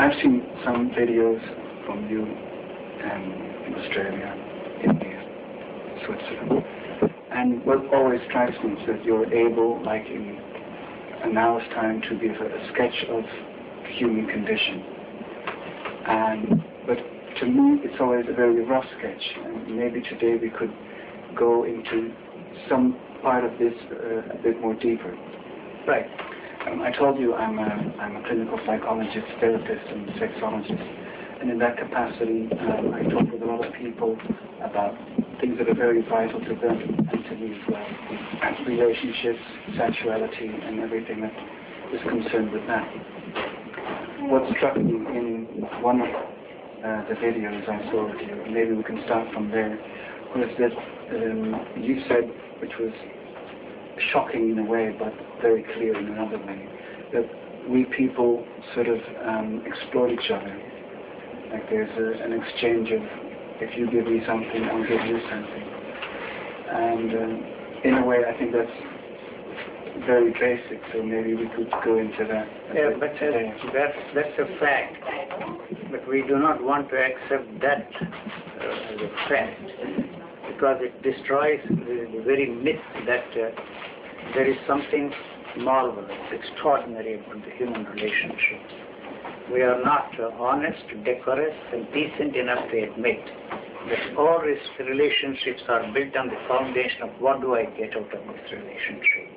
I've seen some videos from you in Australia, India, Switzerland, and what always strikes me is that you're able, like in an hour's time, to give a sketch of the human condition. But to me, it's always a very rough sketch, and maybe today we could go into some part of this a bit more deeper. Right. I told you I'm a clinical psychologist, therapist, and sexologist, and in that capacity, I talk with a lot of people about things that are very vital to them and to me as well: relationships, sexuality, and everything that is concerned with that. What struck me in one of the videos I saw with you, and maybe we can start from there, was that you said, which was shocking in a way, but very clear in another way, that we people sort of exploit each other. Like there's an exchange of, if you give me something, I'll give you something. And in a way, I think that's very basic, so maybe we could go into that. Yeah, but that's a fact. But we do not want to accept that as a fact, because it destroys the very myth that there is something marvelous, extraordinary about the human relationship. We are not honest, decorous, and decent enough to admit that all relationships are built on the foundation of what do I get out of this relationship.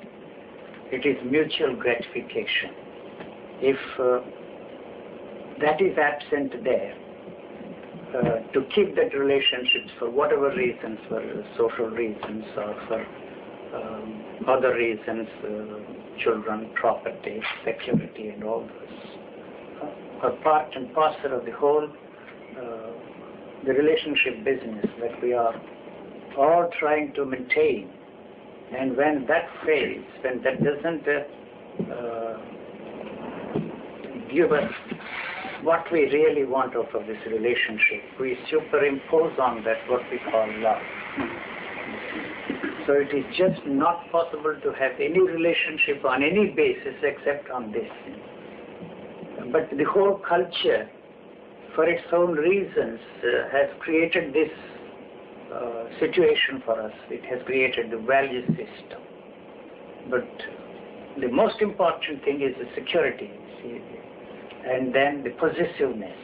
It is mutual gratification. If that is absent there, to keep that relationships for whatever reasons, for social reasons or for other reasons, children, property, security, and all those, are part and parcel of the whole the relationship business that we are all trying to maintain. And when that fails, when that doesn't give us what we really want out of this relationship, we superimpose on that what we call love. So it is just not possible to have any relationship on any basis except on this. But the whole culture, for its own reasons, has created this situation for us. It has created the value system. But the most important thing is the security, and then the possessiveness.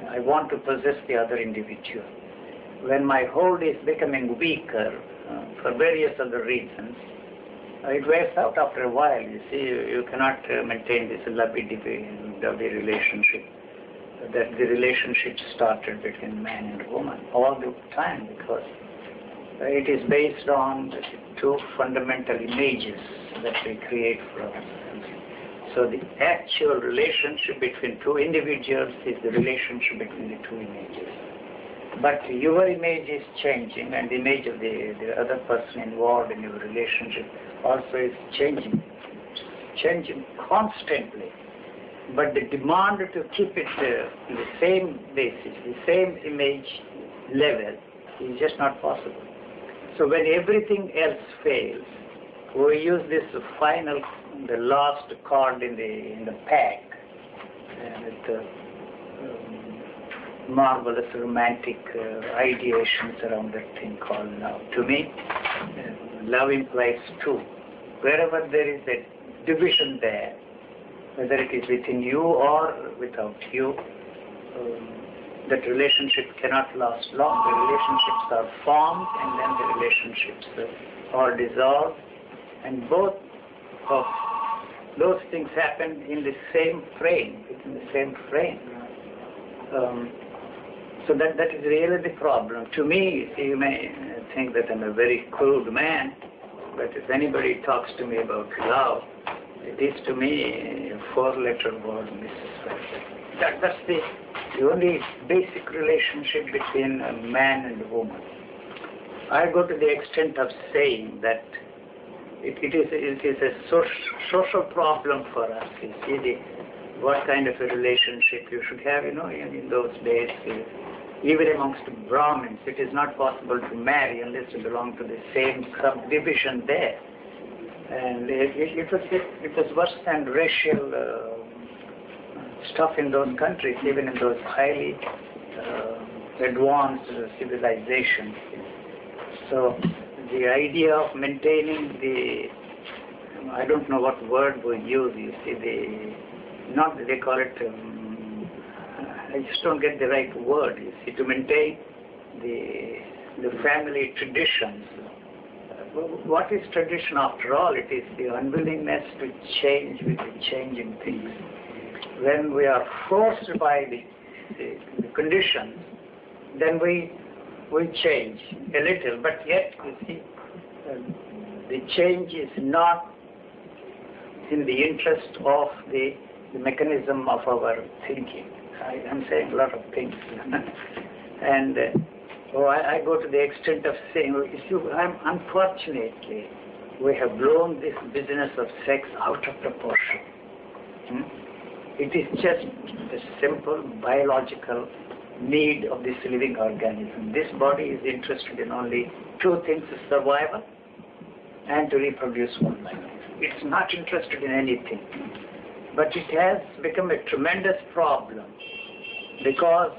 I want to possess the other individual. When my hold is becoming weaker for various other reasons, it wears out after a while. You see, you cannot maintain this lovey-dovey relationship that the relationship started between man and woman all the time, because it is based on the two fundamental images that we create for ourselves. So the actual relationship between two individuals is the relationship between the two images. But your image is changing, and the image of the other person involved in your relationship also is changing constantly. But the demand to keep it the same basis, the same image level, is just not possible. So when everything else fails, we use this final, the last card in the pack, and with marvelous romantic ideations around that thing called love. To me, love implies two. Wherever there is a division there, whether it is within you or without you, that relationship cannot last long. The relationships are formed, and then the relationships are dissolved, and both of those things happen in the same frame, within the same frame. So that is really the problem. To me, you may think that I'm a very crude man, but if anybody talks to me about love, it is to me a four-letter word, Mrs. That's the only basic relationship between a man and a woman. I go to the extent of saying that it is a social problem for us. You see what kind of a relationship you should have. In those days, even amongst Brahmins, it is not possible to marry unless you belong to the same subdivision there. And it was worse than racial stuff in those countries, even in those highly advanced civilizations. So the idea of maintaining the, I don't know what word we use, you see, not that they call it, I just don't get the right word, you see, to maintain the family traditions. What is tradition after all? It is the unwillingness to change with the changing things. When we are forced by the conditions, then we change a little, but yet, you see, the change is not in the interest of the mechanism of our thinking. I'm saying a lot of things. And I go to the extent of saying, unfortunately, we have blown this business of sex out of proportion. It is just a simple biological need of this living organism. This body is interested in only two things: survival and to reproduce one life. It's not interested in anything. But it has become a tremendous problem because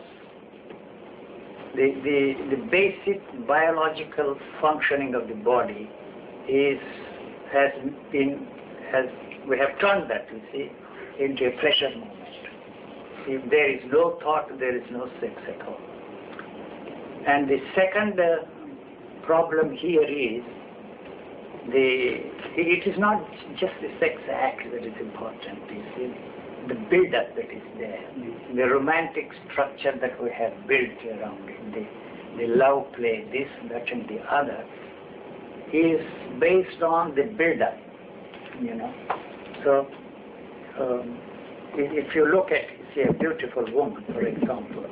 the basic biological functioning of the body we have turned that, you see, into a pleasure moment. If there is no thought, there is no sex at all. And the second problem here is it is not just the sex act that is important, you see, the build-up that is there, the romantic structure that we have built around it, the love play, this, that, and the other, is based on the build-up, you know. So, if you look at, say, a beautiful woman, for example,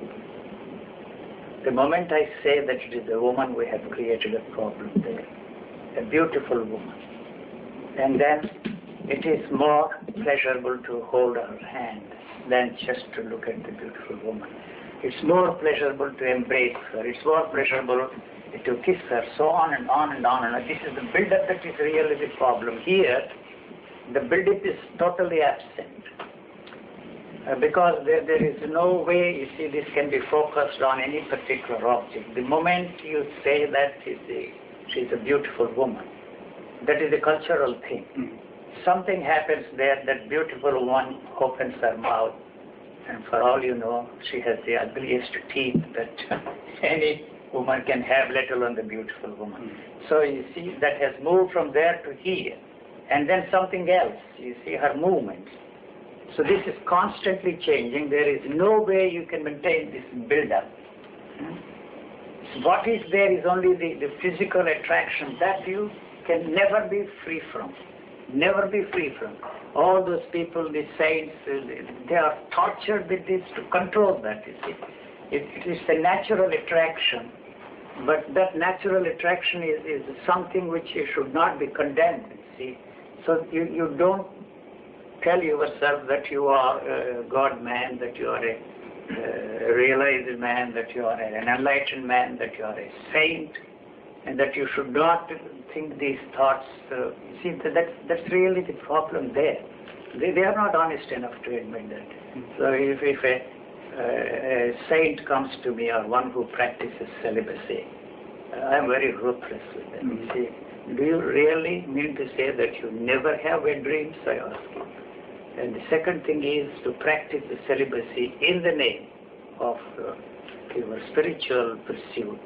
the moment I say that it is a woman, we have created a problem there. A beautiful woman. And then it is more pleasurable to hold her hand than just to look at the beautiful woman. It's more pleasurable to embrace her. It's more pleasurable to kiss her, so on and on and on. And this is the build-up that is really the problem. Here, the build-up is totally absent. Because there is no way, you see, this can be focused on any particular object. The moment you say that she's a beautiful woman, that is a cultural thing. Something happens there, that beautiful woman opens her mouth, and for all you know, she has the ugliest teeth that any woman can have, let alone the beautiful woman. So you see, that has moved from there to here. And then something else, you see, her movements. So this is constantly changing. There is no way you can maintain this build-up. What is there is only the physical attraction that you can never be free from. Never be free from. All those people, the saints, they are tortured with this to control that, you see. It is a natural attraction, but that natural attraction is something which should not be condemned, you see. So you don't tell yourself that you are a God man, that you are a realized man, that you are an enlightened man, that you are a saint, and that you should not think these thoughts. See, that's really the problem there. They are not honest enough to admit that. So if a saint comes to me, or one who practices celibacy, I am very ruthless with them. You see, do you really mean to say that you never have wet dreams, I ask you? And the second thing is to practice the celibacy in the name of your spiritual pursuit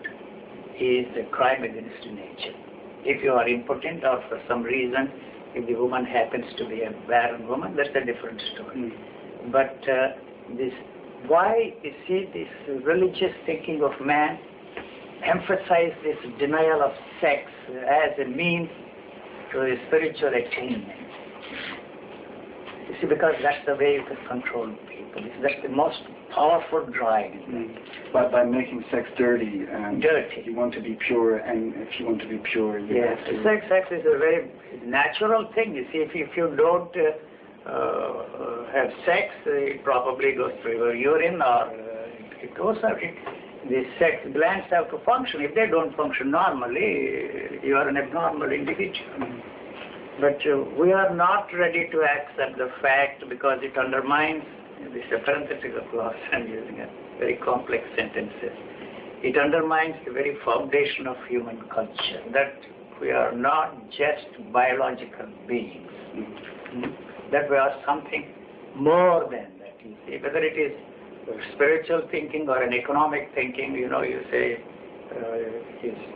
is a crime against nature. If you are impotent, or for some reason, if the woman happens to be a barren woman, that's a different story. But why you see this religious thinking of man emphasize this denial of sex as a means to a spiritual attainment? You see, because that's the way you can control people. That's the most powerful drive. By making sex dirty. Dirty. You want to be pure, and if you want to be pure, you yes, have to... sex is a very natural thing. You see, if you don't have sex, it probably goes through your urine, or it goes out. The sex glands have to function. If they don't function normally, you are an abnormal individual. But we are not ready to accept the fact, because it undermines this is a parenthetical clause, I'm using a very complex sentences. It undermines the very foundation of human culture, that we are not just biological beings, that we are something more than that. You see, whether it is spiritual thinking or an economic thinking, you say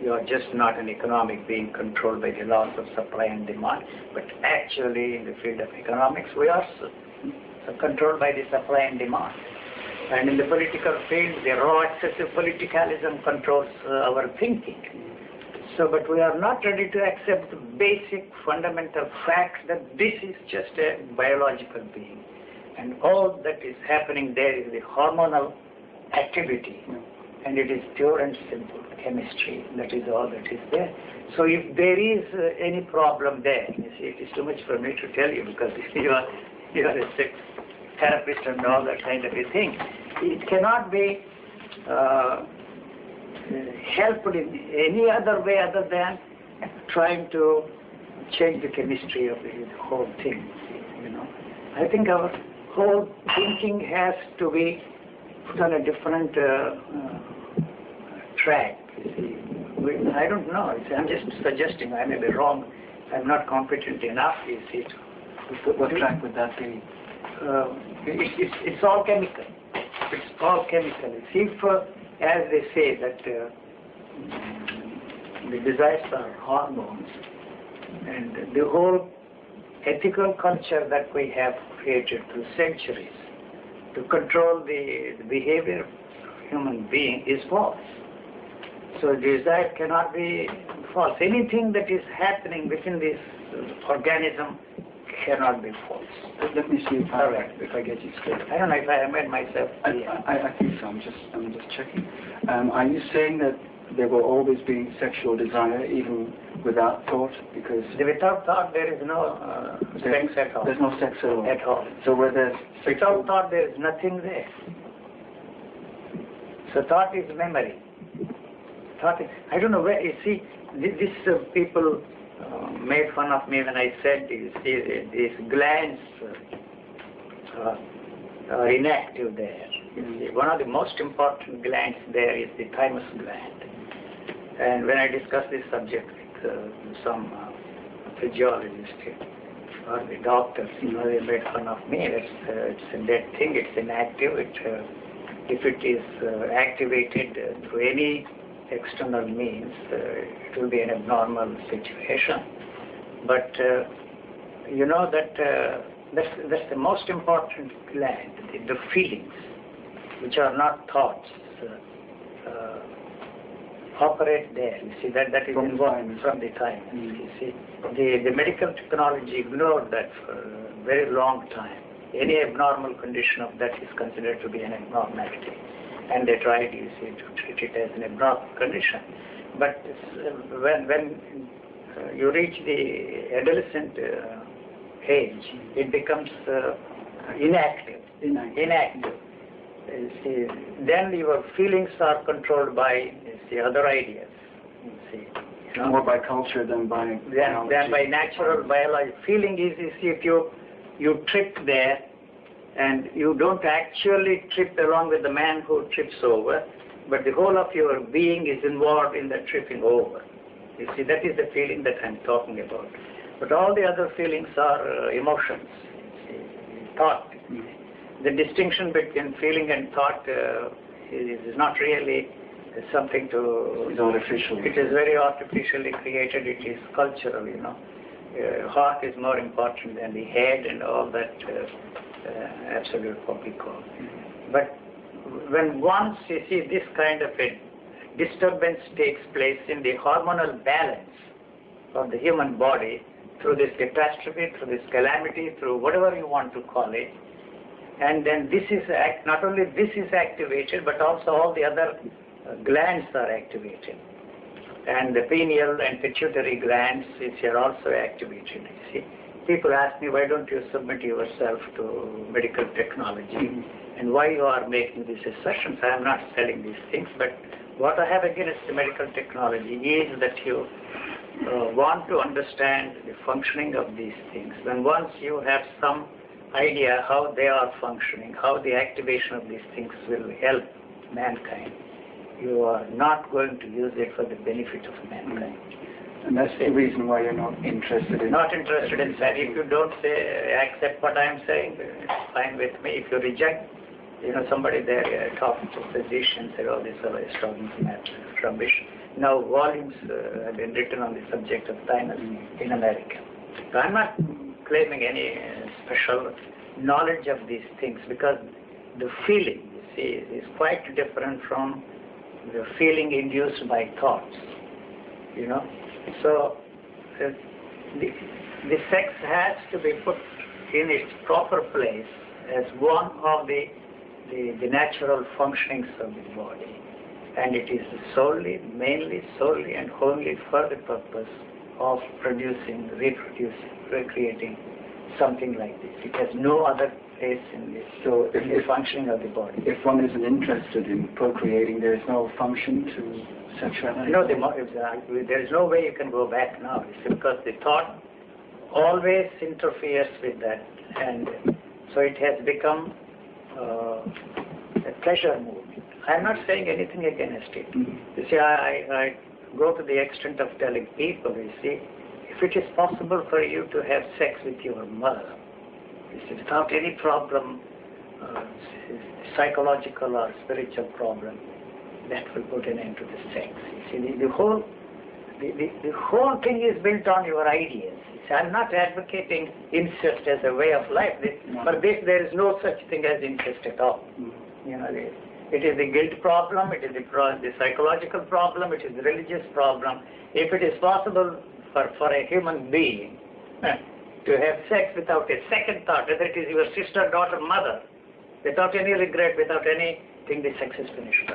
you are just not an economic being controlled by the laws of supply and demand, but actually in the field of economics we are controlled by the supply and demand. And in the political field, the raw excessive politicalism controls our thinking. So, but we are not ready to accept the basic fundamental fact that this is just a biological being. And all that is happening there is the hormonal activity. And it is pure and simple chemistry. That is all that is there. So if there is any problem there, you see, it is too much for me to tell you because you are a sex therapist and all that kind of a thing. It cannot be helped in any other way other than trying to change the chemistry of the whole thing. I think our whole thinking has to be put on a different track. You see, I don't know. I'm just suggesting. I may be wrong. I'm not competent enough. You see. What track would that be? It's all chemical. It's all chemical. See, as they say that the desires are hormones, and the whole ethical culture that we have created through centuries to control the behavior of human being is false. So desire cannot be false. Anything that is happening within this organism cannot be false. Let me see if I get you straight. I don't know if I made myself clear. I think so. I'm just checking. Are you saying that there will always be sexual desire even without thought? Because without thought there is no sex at all. There's no sex at all. So where there's without thought there is nothing there. So thought is memory. Thought is, I don't know where, you see, this people made fun of me when I said these glands are inactive there. One of the most important glands there is the thymus gland. And when I discussed this subject with some physiologists or the doctors, they made fun of me. It's a dead thing, it's inactive. If it is activated through any external means, it will be an abnormal situation. But that's the most important gland, the feelings, which are not thoughts, operate there. You see, that is involved from the time. You see, the medical technology ignored that for a very long time. Any abnormal condition of that is considered to be an abnormality. And they tried, you see, to treat it as an abnormal condition. But when you reach the adolescent age, it becomes inactive. You see, then your feelings are controlled by other ideas. You see, more by culture than by biology. Than by natural biology. Feeling is, you see, if you trip there, and you don't actually trip along with the man who trips over, but the whole of your being is involved in the tripping over. You see, that is the feeling that I'm talking about. But all the other feelings are emotions, thought. The distinction between feeling and thought is not really something to... It's artificial. It is very artificially created. It is cultural, Heart is more important than the head and all that absolute poppycock. But when once you see this kind of a disturbance takes place in the hormonal balance of the human body through this catastrophe, through this calamity, through whatever you want to call it, and then this is not only this is activated, but also all the other glands are activated. And the pineal and pituitary glands are also activated, you see. People ask me, why don't you submit yourself to medical technology? And why you are making these assertions? I am not selling these things, but what I have against the medical technology is that you want to understand the functioning of these things. When once you have some idea how they are functioning, how the activation of these things will help mankind, you are not going to use it for the benefit of mankind. And that's the reason why you're not interested in... Not interested in that. If you don't accept what I'm saying, it's fine with me. If you reject, somebody there talking to physicians, said, oh, this fellow is talking rubbish. Now volumes have been written on the subject of thymus in America. So I'm not claiming any special knowledge of these things, because the feeling, you see, is quite different from the feeling induced by thoughts, So the sex has to be put in its proper place as one of the natural functionings of the body. And it is mainly, solely and wholly for the purpose of producing, reproducing, recreating something like this. It has no other place in this, in the functioning of the body. If one isn't interested in procreating, there is no function to sexuality? No, there is no way you can go back now, because the thought always interferes with that. And so it has become a pleasure movement. I'm not saying anything against it. You see, I go to the extent of telling people, if it is possible for you to have sex with your mother, without any problem, psychological or spiritual problem, that will put an end to the sex. You see, the whole thing is built on your ideas. I'm not advocating incest as a way of life. For this, there is no such thing as incest at all. It is the guilt problem, it is the psychological problem, it is the religious problem. If it is possible for a human being to have sex without a second thought, whether it is your sister, daughter, mother, without any regret, without anything, the sex is finished.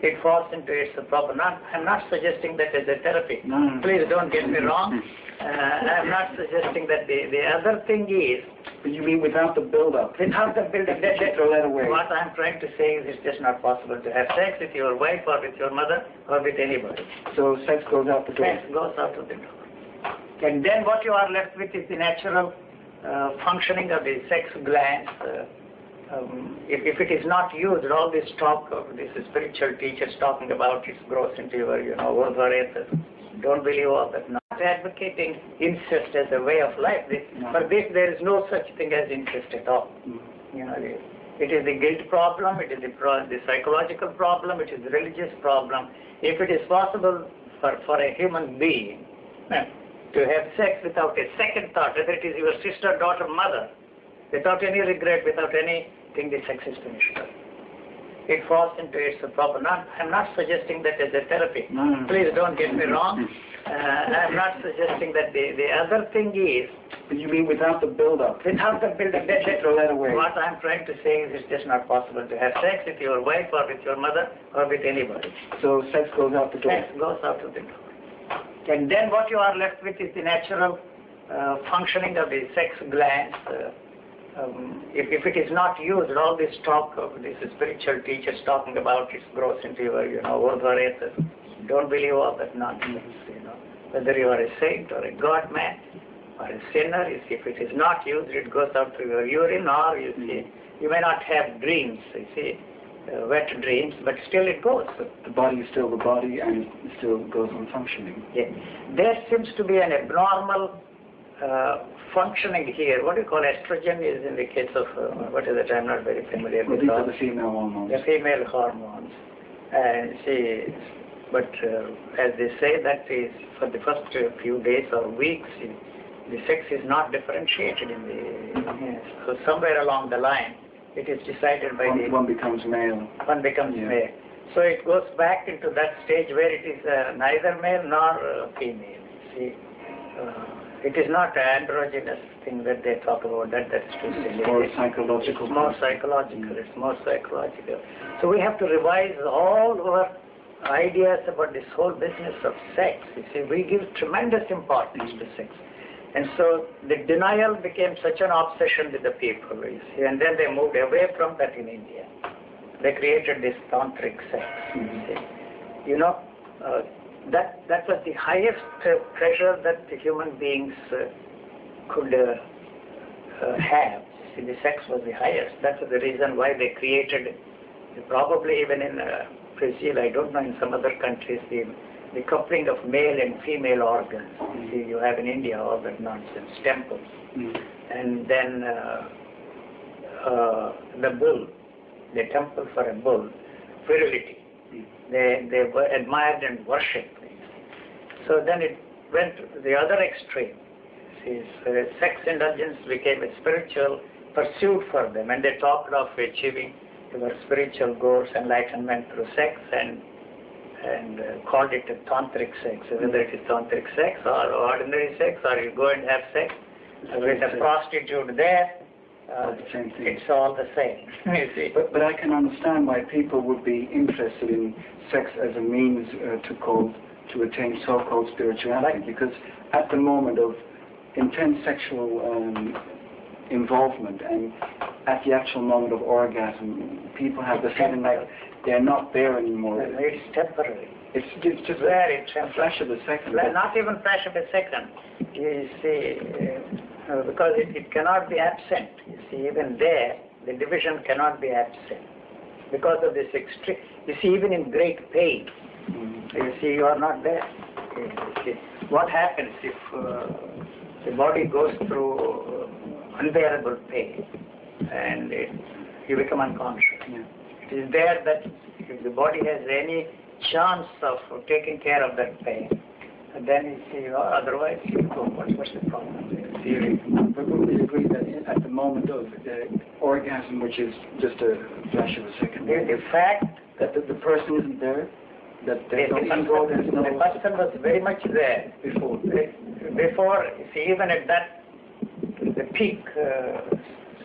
It falls into its problem. I'm not suggesting that as a therapy. No. Please don't get me wrong. I'm not suggesting that. The other thing is... But you mean without the build-up? Without the build-up. Throw that away. What I'm trying to say is it's just not possible to have sex with your wife or with your mother or with anybody. So sex goes out the door? Sex goes out of the door. And then what you are left with is the natural functioning of the sex glands. If it is not used, all this talk of these spiritual teachers talking about it grows into your, don't believe all that. Not advocating incest as a way of life. For this, there is no such thing as incest at all. It is the guilt problem, it is the psychological problem, it is the religious problem. If it is possible for a human being to have sex without a second thought, whether it is your sister, daughter, mother, without any regret, without anything, the sex is finished. It falls into its problem. I'm not suggesting that as a therapy. No. Please don't get me wrong. I'm not suggesting that. The other thing is... But you mean without the build-up? Without the build-up. Throw that away. What I'm trying to say is it's just not possible to have sex with your wife or with your mother or with anybody. So sex goes out the door? Sex goes out of the door. And then what you are left with is the natural functioning of the sex glands. If it is not used, all this talk of these spiritual teachers talking about it grows into your, don't believe all that nonsense, Whether you are a saint or a God man or a sinner, if it is not used, it goes out through your urine, or you may not have dreams, wet dreams, but still it goes. But the body is still the body and it still goes on functioning. Yeah. There seems to be an abnormal functioning here. What do you call estrogen is in the case of, what is it? I'm not very familiar with these are the female hormones. The female hormones. And but as they say, that is for the first few days or weeks, the sex is not differentiated in the, so somewhere along the line, it is decided by one becomes male. One becomes male. So it goes back into that stage where it is neither male nor female. It is not an androgynous thing that they talk about. That's too silly. It's more psychological. It's more psychological. It's more psychological. So we have to revise all our ideas about this whole business of sex. We give tremendous importance to sex. And so the denial became such an obsession with the people, and then they moved away from that in India. They created this tantric sex. That was the highest pleasure that the human beings could have. See, the sex was the highest. That's the reason why they created, probably even in Brazil, I don't know, in some other countries, the coupling of male and female organs. See, you have in India all that nonsense, temples. And then the bull, the temple for a bull, virility. They were admired and worshipped. So then it went to the other extreme. See, sex indulgence became a spiritual pursuit for them, and they talked of achieving their spiritual goals, enlightenment through sex, and called it a tantric sex, whether it is tantric sex or ordinary sex, or you go and have sex with a prostitute there. It's all the same. You see. But I can understand why people would be interested in sex as a means to attain so-called spirituality, because at the moment of intense sexual involvement and at the actual moment of orgasm, people have the feeling like they're not there anymore. It's temporary. It's just very a flash of a second. Not even flash of a second. You see, because it cannot be absent. You see, even there, the division cannot be absent because of this extreme. You see, even in great pain, you see, you are not there. You see, what happens if the body goes through unbearable pain and you become unconscious? It is there that if the body has any chance of taking care of that pain, then you see, otherwise you go, what's the problem? But would we agree that at the moment of the orgasm, which is just a flash of a second, the fact that the person isn't there, that there's no ego, the person was very much there before, you see, even at that, the peak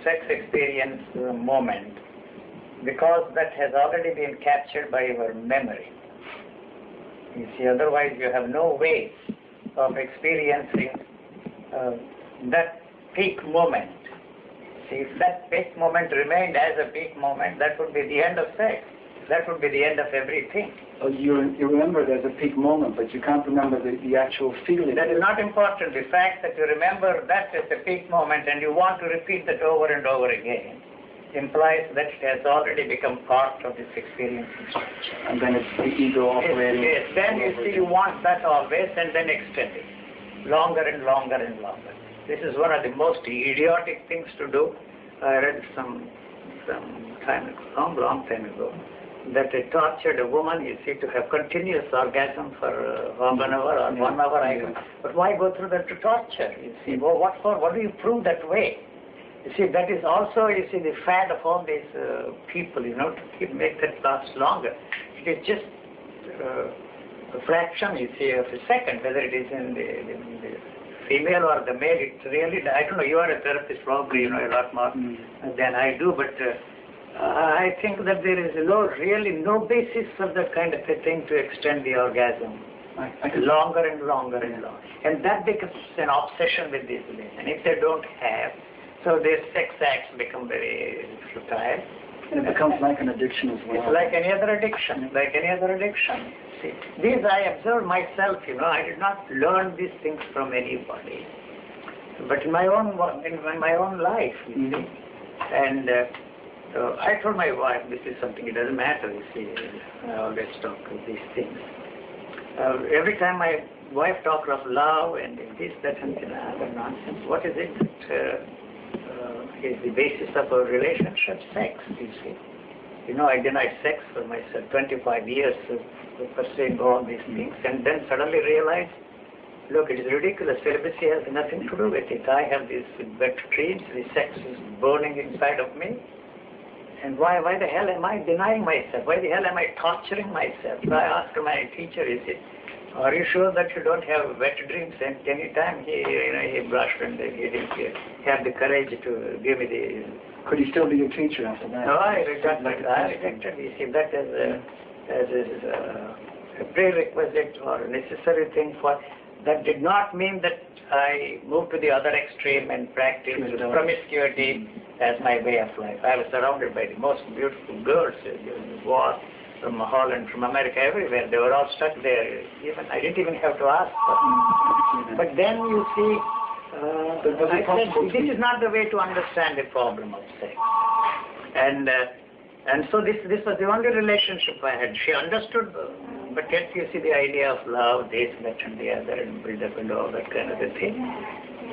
sex experience moment, because that has already been captured by your memory. You see, otherwise you have no way of experiencing that peak moment. See, if that peak moment remained as a peak moment, that would be the end of sex. That would be the end of everything. Oh, you remember there's a peak moment, but you can't remember the actual feeling. That is not important. The fact that you remember that as a peak moment and you want to repeat that over and over again implies that it has already become part of this experiencing structure. And then it's the ego operating. Yes. Then you see, you want that always and then extend it longer and longer and longer. This is one of the most idiotic things to do. I read some time ago, long time ago, that they tortured a woman, you see, to have continuous orgasm for half an hour or 1 hour. But why go through that to torture? You see, well, what for? What do you prove that way? You see, that is also, you see, the fad of all these people, to make that last longer. It is just a fraction, you see, of a second, whether it is in the female or the male. It really, I don't know, you are a therapist, probably, a lot more than I do, but I think that there is really no basis of that kind of a thing to extend the orgasm longer and longer and longer. And that becomes an obsession with these women. And if they don't have, so their sex acts become very futile. And it becomes like an addiction as well. It's like any other addiction, See, these I observed myself, I did not learn these things from anybody. But in my own life, you see. And I told my wife, this is something, it doesn't matter, you see. I always talk of these things. Every time my wife talks of love and this, that, and other nonsense, what is it that is the basis of our relationship? Sex, you see. I denied sex for myself 25 years pursuing all these things, and then suddenly realized, look, it is ridiculous. Celibacy has nothing to do with it. I have these wet dreams, the sex is burning inside of me. And why the hell am I denying myself? Why the hell am I torturing myself? So I asked my teacher, are you sure that you don't have wet dreams? And any time he blushed and he didn't have the courage to give me the... Could he still be your teacher after that? No, I rejected. You see, that as a prerequisite or a necessary thing for... That did not mean that I moved to the other extreme and practiced promiscuity as my way of life. I was surrounded by the most beautiful girls during the war, from Holland, from America, everywhere. They were all stuck there. I didn't even have to ask. But then you see, I said, this is not the way to understand the problem of sex. And so this was the only relationship I had. She understood, but yet you see the idea of love, this, that and the other, and build up and all that kind of a thing.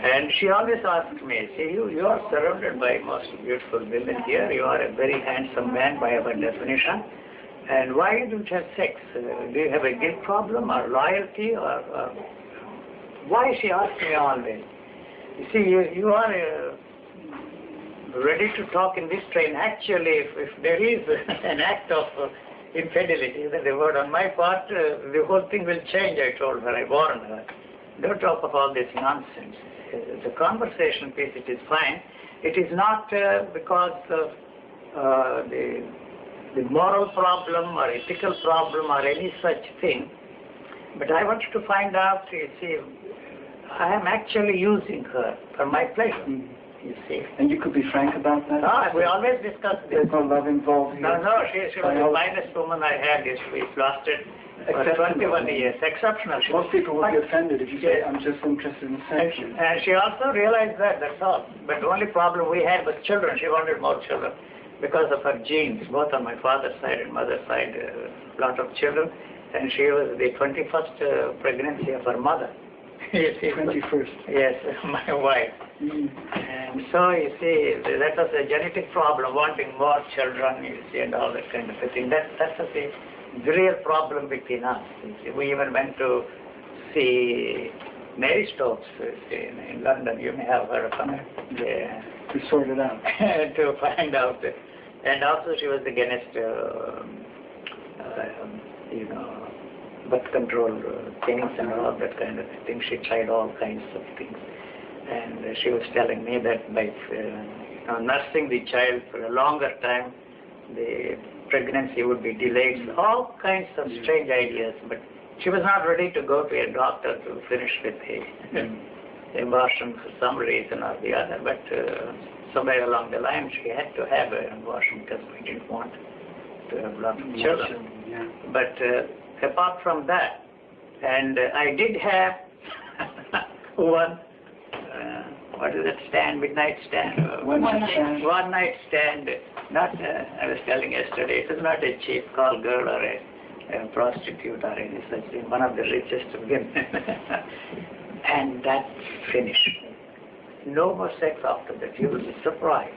And she always asked me, see, you are surrounded by most beautiful women here. You are a very handsome man by our definition. And why you don't have sex? Do you have a guilt problem or loyalty or why? She asked me always. You see, you are ready to talk in this train. Actually, if there is an act of infidelity, then the word on my part, the whole thing will change, I told her, I warned her. Don't talk of all this nonsense. The conversation piece, it is fine. It is not because of the moral problem or ethical problem or any such thing. But I wanted to find out, you see, I am actually using her for my pleasure, you see. And you could be frank about that? We always discuss this. There's no love involved here? No, she was the finest woman I had. We've lasted for 21 years. Exceptional. Most people would be offended if you say, I'm just interested in sex. And she also realized that, that's all. But the only problem we had was children. She wanted more children because of her genes, both on my father's side and mother's side, a lot of children. And she was the 21st pregnancy of her mother. You see, 21st? Yes, my wife. And so, you see, that was a genetic problem, wanting more children, you see, and all that kind of a thing. That was the real problem between us. You see. We even went to see Mary Stokes in London. You may have heard of her. Yeah. To sort it out. To find out. And also she was against, birth control things and all that kind of thing. She tried all kinds of things. And she was telling me that by nursing the child for a longer time, the pregnancy would be delayed. So all kinds of strange ideas. But she was not ready to go to a doctor to finish with the abortion for some reason or the other. But somewhere along the line, she had to have an abortion because we didn't want to have lots of children. Yeah. But apart from that, and I did have one, what is it, midnight stand? One night stand. Not, I was telling yesterday, it is not a cheap call girl or a prostitute or any such thing, one of the richest women. And that finished. No more sex after that. You will be surprised.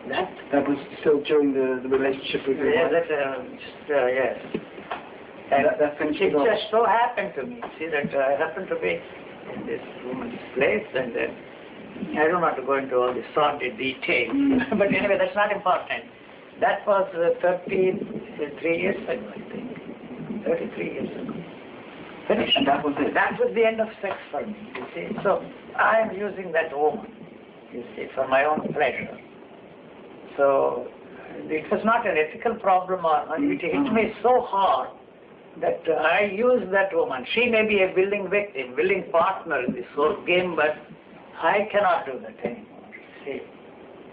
That was still during the relationship with your wife? Yes. And that finished it off. just so happened to me, see, that I happened to be in this woman's place, and I don't want to go into all the sordid details, but anyway, that's not important. That was 33 years ago, I think. 33 years ago. Finished. And that was it? That was the end of sex for me, you see. So I am using that woman, you see, for my own pleasure. So it was not an ethical problem, or it hit me so hard that I used that woman. She may be a willing victim, willing partner in this whole game, but I cannot do that anymore. See,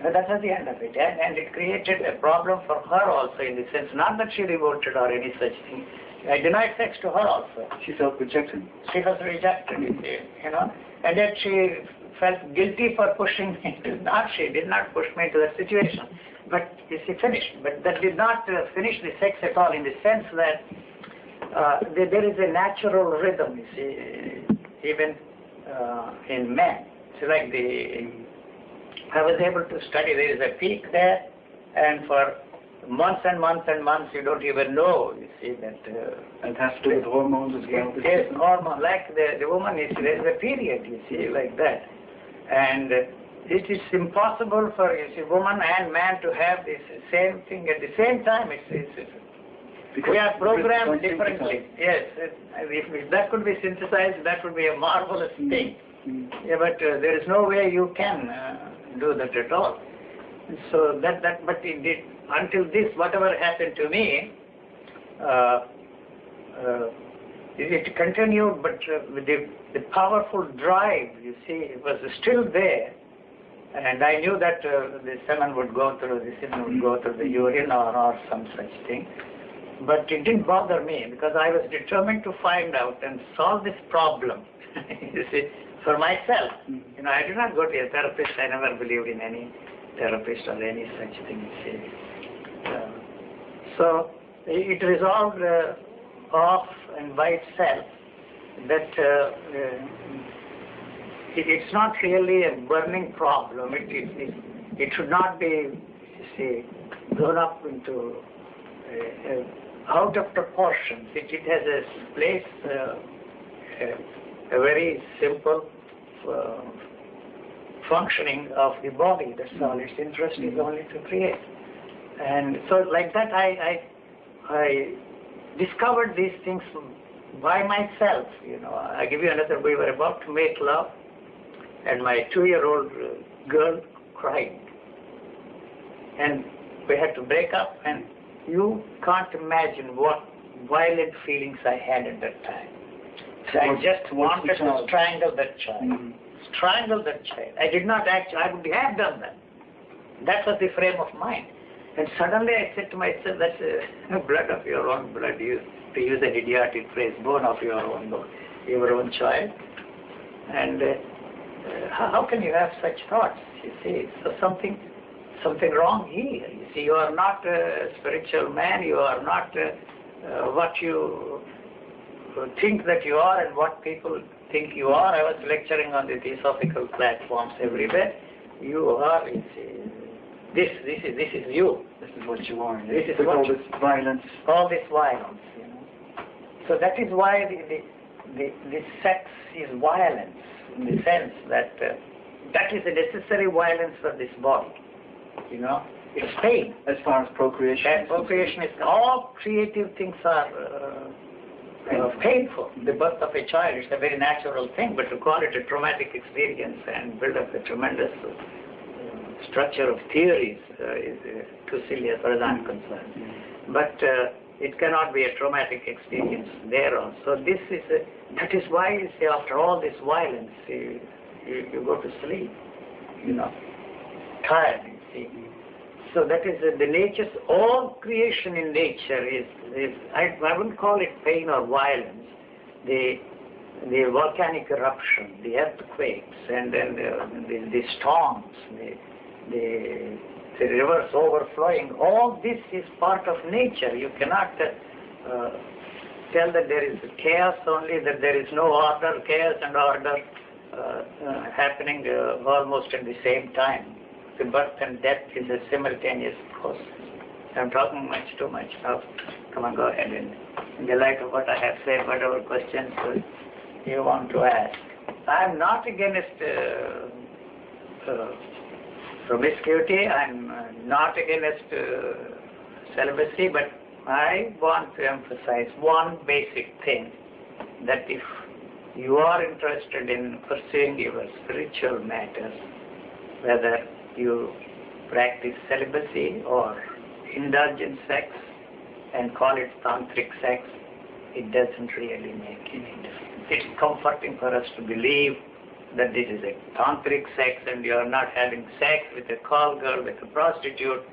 that was the end of it, and it created a problem for her also, in the sense, not that she revolted or any such thing. I denied sex to her also. She felt rejected. She was rejected, you know, and yet she felt guilty for pushing me into. She did not push me into that situation, but you see, finished. But that did not finish the sex at all, in the sense that there is a natural rhythm, you see, even in men. It's like I was able to study, there is a peak there, and for months and months and months you don't even know, you see, that... it has to do with hormones as well? Yes, hormone, like the woman, is there is a period, you see, like that. And it is impossible for, you see, woman and man to have this same thing at the same time. We are programmed differently. Yes, if that could be synthesized, that would be a marvelous thing. Yeah, but there is no way you can do that at all. So but it did, until this, whatever happened to me, it continued, but with the powerful drive, you see, it was still there. And I knew that the semen would go through the urine or some such thing. But it didn't bother me, because I was determined to find out and solve this problem, you see, for myself. You know, I did not go to a therapist. I never believed in any therapist or any such thing. So it resolved off and by itself that it's not really a burning problem. It should not be, blown up into out of proportion. It has a place, a very simple functioning of the body. That's all. Its interest is only to create. And so like that I discovered these things by myself. You know, I give you another. We were about to make love, and my 2-year-old girl cried, and we had to break up. And you can't imagine what violent feelings I had at that time. So I just wanted to strangle that child. Strangle that child. I did not actually. I would have done that. That was the frame of mind. And suddenly I said to myself, that's blood of your own blood, to use an idiotic phrase, bone of your own child. And how can you have such thoughts? You see, so something wrong here. You see, you are not a spiritual man, you are not what you think that you are and what people think you are. I was lecturing on the theosophical platforms everywhere. You are, you see, this is you. This is what you are. This is all this violence. All this violence, you know. So that is why the sex is violence, in the sense that that is a necessary violence for this body. You know, it's pain. As far as procreation. And procreation is, all creative things are painful. The birth of a child is a very natural thing, but to call it a traumatic experience and build up a tremendous structure of theories is too silly as far as I'm concerned. But it cannot be a traumatic experience there also. This is that is why you see, after all this violence, you go to sleep, you know, tired, you see. So that is the nature's, all creation in nature is I wouldn't call it pain or violence. The volcanic eruption, the earthquakes, and then the storms, the rivers overflowing, all this is part of nature. You cannot tell that there is chaos only, that there is no order. Chaos and order happening almost at the same time. The birth and death is a simultaneous process. I'm talking too much now. Come on, go ahead. In the light of what I have said, whatever questions you want to ask. I'm not against promiscuity, I'm not against celibacy, but I want to emphasize one basic thing, that if you are interested in pursuing your spiritual matters, whether you practice celibacy or indulge in sex and call it tantric sex, it doesn't really make any difference. It's comforting for us to believe that this is a tantric sex and you are not having sex with a call girl, with a prostitute,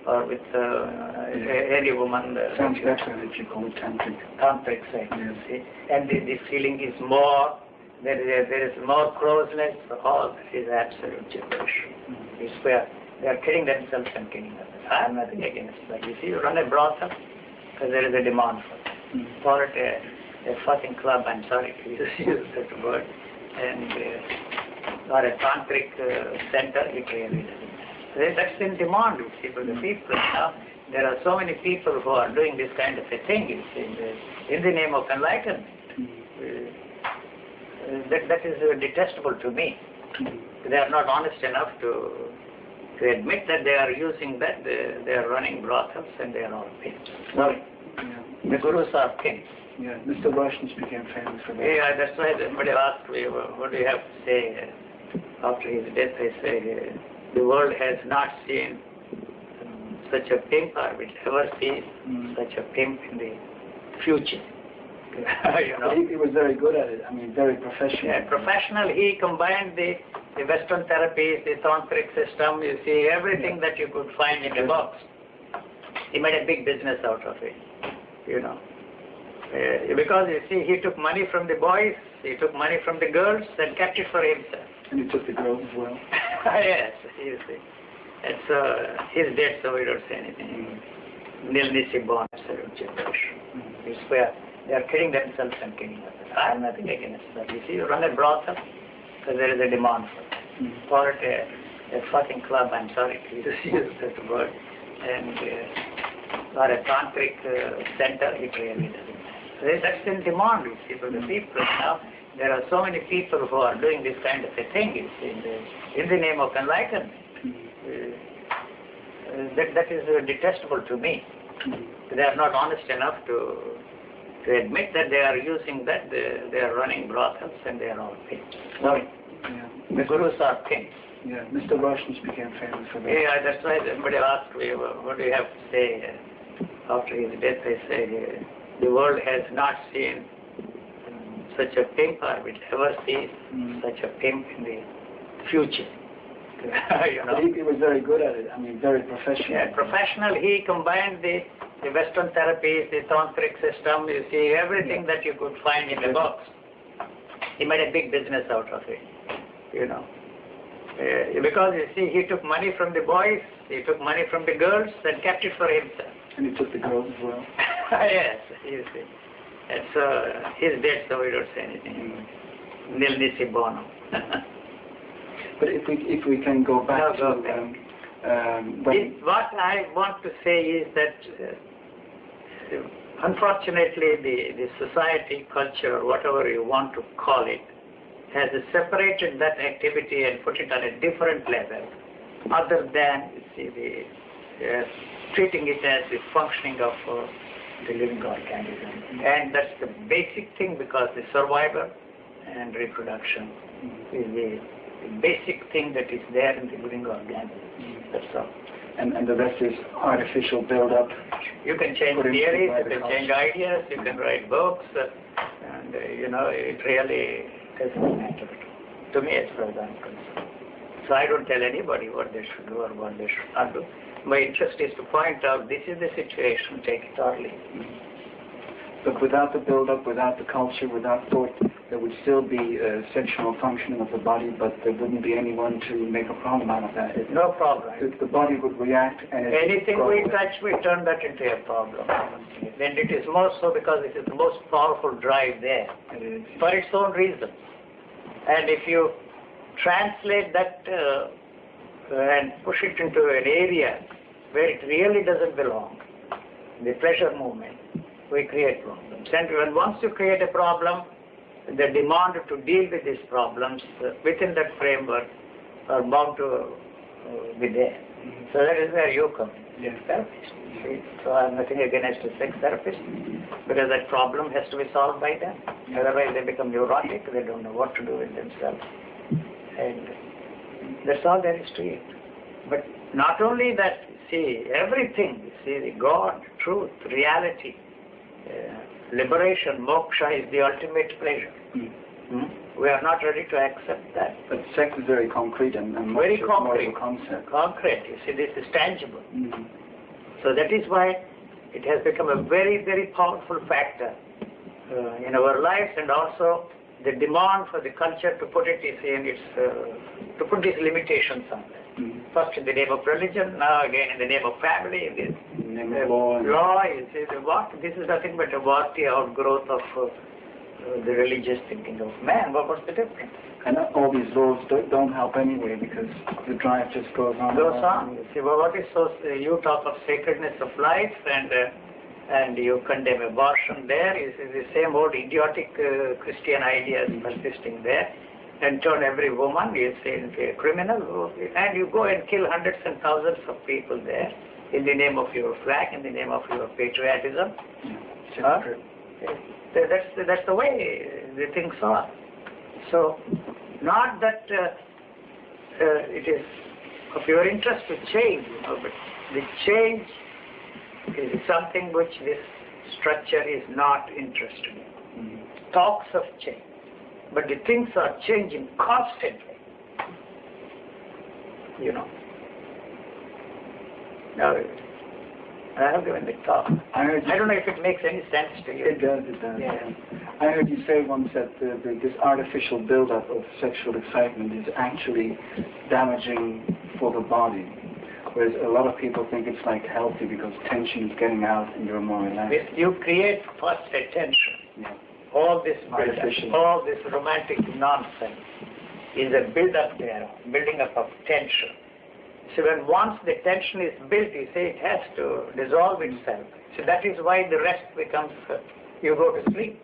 or with any woman. Sounds better if you call it tantric. Tantric sex, you see. And the feeling is more, there is more closeness, all that is absolute gibberish. It's where they are killing themselves and killing others. I am nothing against that. You see, you run a brothel because there is a demand for it. Call it a fucking club, I'm sorry to use that word. And or a tantric center, it really doesn't. That's in demand, you see, for the people. Now, there are so many people who are doing this kind of a thing, you see, in the name of enlightenment. That is detestable to me. They are not honest enough to admit that they are using that. They are running brothels and they are all pimped. Sorry. The gurus are pimps. Yeah, Mr. Rushton became famous for that. Yeah, that's why somebody asked me, what do you have to say after his death? I say, the world has not seen such a pimp, or will ever see such a pimp in the future. You know? He was very good at it. I mean, very professional. Yeah, professional. He combined the Western therapies, the tantric system, you see, everything that you could find in a box. He made a big business out of it, you know. Because you see, he took money from the boys, he took money from the girls and kept it for himself. And he took the girls as well. Yes, you see. And so he's dead, so we don't say anything. Nil nisi born absolute generation. It's where they are killing themselves and killing others. I have nothing against that. You see, you run a brothel because there is a demand for it. For a fucking club, I'm sorry to use that word, and or a tantric center, it really doesn't matter. That's in demand, you see, for the people now. There are so many people who are doing this kind of a thing, you see, in the name of enlightenment. That is detestable to me. They are not honest enough to admit that they are using that. They are running brothels and they are all kings. No, the gurus are kings. Yeah, Mr. Rushens became famous for that. Yeah, that's why somebody asked me, what do you have to say after his death? I say, the world has not seen such a pimp, or will ever see such a pimp in the future. You know? But he was very good at it. I mean, very professional. Yeah, professional. He combined the Western therapies, the tantric system, you see, everything that you could find in the box. He made a big business out of it, you know. Because you see, he took money from the boys, he took money from the girls and kept it for himself. And he took the girls as well. Yes, you see. And so he's dead, so we don't say anything. Nil nisi bonum. But if we can go back to what I want to say is that unfortunately the society, culture, or whatever you want to call it, has separated that activity and put it on a different level, other than you see the treating it as the functioning of the living organism. And that's the basic thing, because the survival and reproduction is the basic thing that is there in the living organism. That's all. And the rest is artificial build-up. You can change theories, you can change ideas, you can write books, and you know, it really doesn't matter to me as far as I'm concerned. So I don't tell anybody what they should do or what they should not do. My interest is to point out this is the situation, take it or leave it. But without the build-up, without the culture, without thought, there would still be sexual functioning of the body, but there wouldn't be anyone to make a problem out of that. No problem. The body would react, and anything we touch, we turn that into a problem. And it is more so because it is the most powerful drive there, for its own reasons. And if you translate that and push it into an area where it really doesn't belong, the pleasure movement, we create problems. And once you create a problem, the demand to deal with these problems within that framework are bound to be there. So that is where you come in, sex therapist. So I have nothing against a sex therapist, because that problem has to be solved by them. Otherwise they become neurotic, they don't know what to do with themselves. And that's all there is to it. But not only that, see, everything, see, the God, truth, reality, liberation, moksha is the ultimate pleasure. We are not ready to accept that. But sex is very concrete and very much concrete. more of a concept. Concrete, you see, this is tangible. So that is why it has become a very, very powerful factor in our lives, and also the demand for the culture to put it in its, to put these limitations on it. First in the name of religion, now again in the name of family, in the name of law. You see, this is nothing but a vastly outgrowth of the religious thinking of man. What's the difference? And all these laws don't help anyway, because the drive just goes on. Goes on. You see, well, what is so? You talk of sacredness of life, and you condemn abortion there. You see, the same old idiotic Christian ideas persisting there, and turn every woman, you say, into a criminal, and you go and kill hundreds and thousands of people there in the name of your flag, in the name of your patriotism. That's the way the things are. So, not that it is of your interest to change, but the change is something which this structure is not interested in. Talks of change, but the things are changing constantly. You know. Now, I have given the talk. I don't know if it makes any sense to you. It does, it does. Yeah. I heard you say once that this artificial build-up of sexual excitement is actually damaging for the body, whereas a lot of people think it's like healthy because tension is getting out and you're more relaxed. You create first attention. Yeah. All this Artificial. all this romantic nonsense is a build-up there, building up of tension. So when once the tension is built, you say it has to dissolve itself. So that is why the rest becomes, you go to sleep.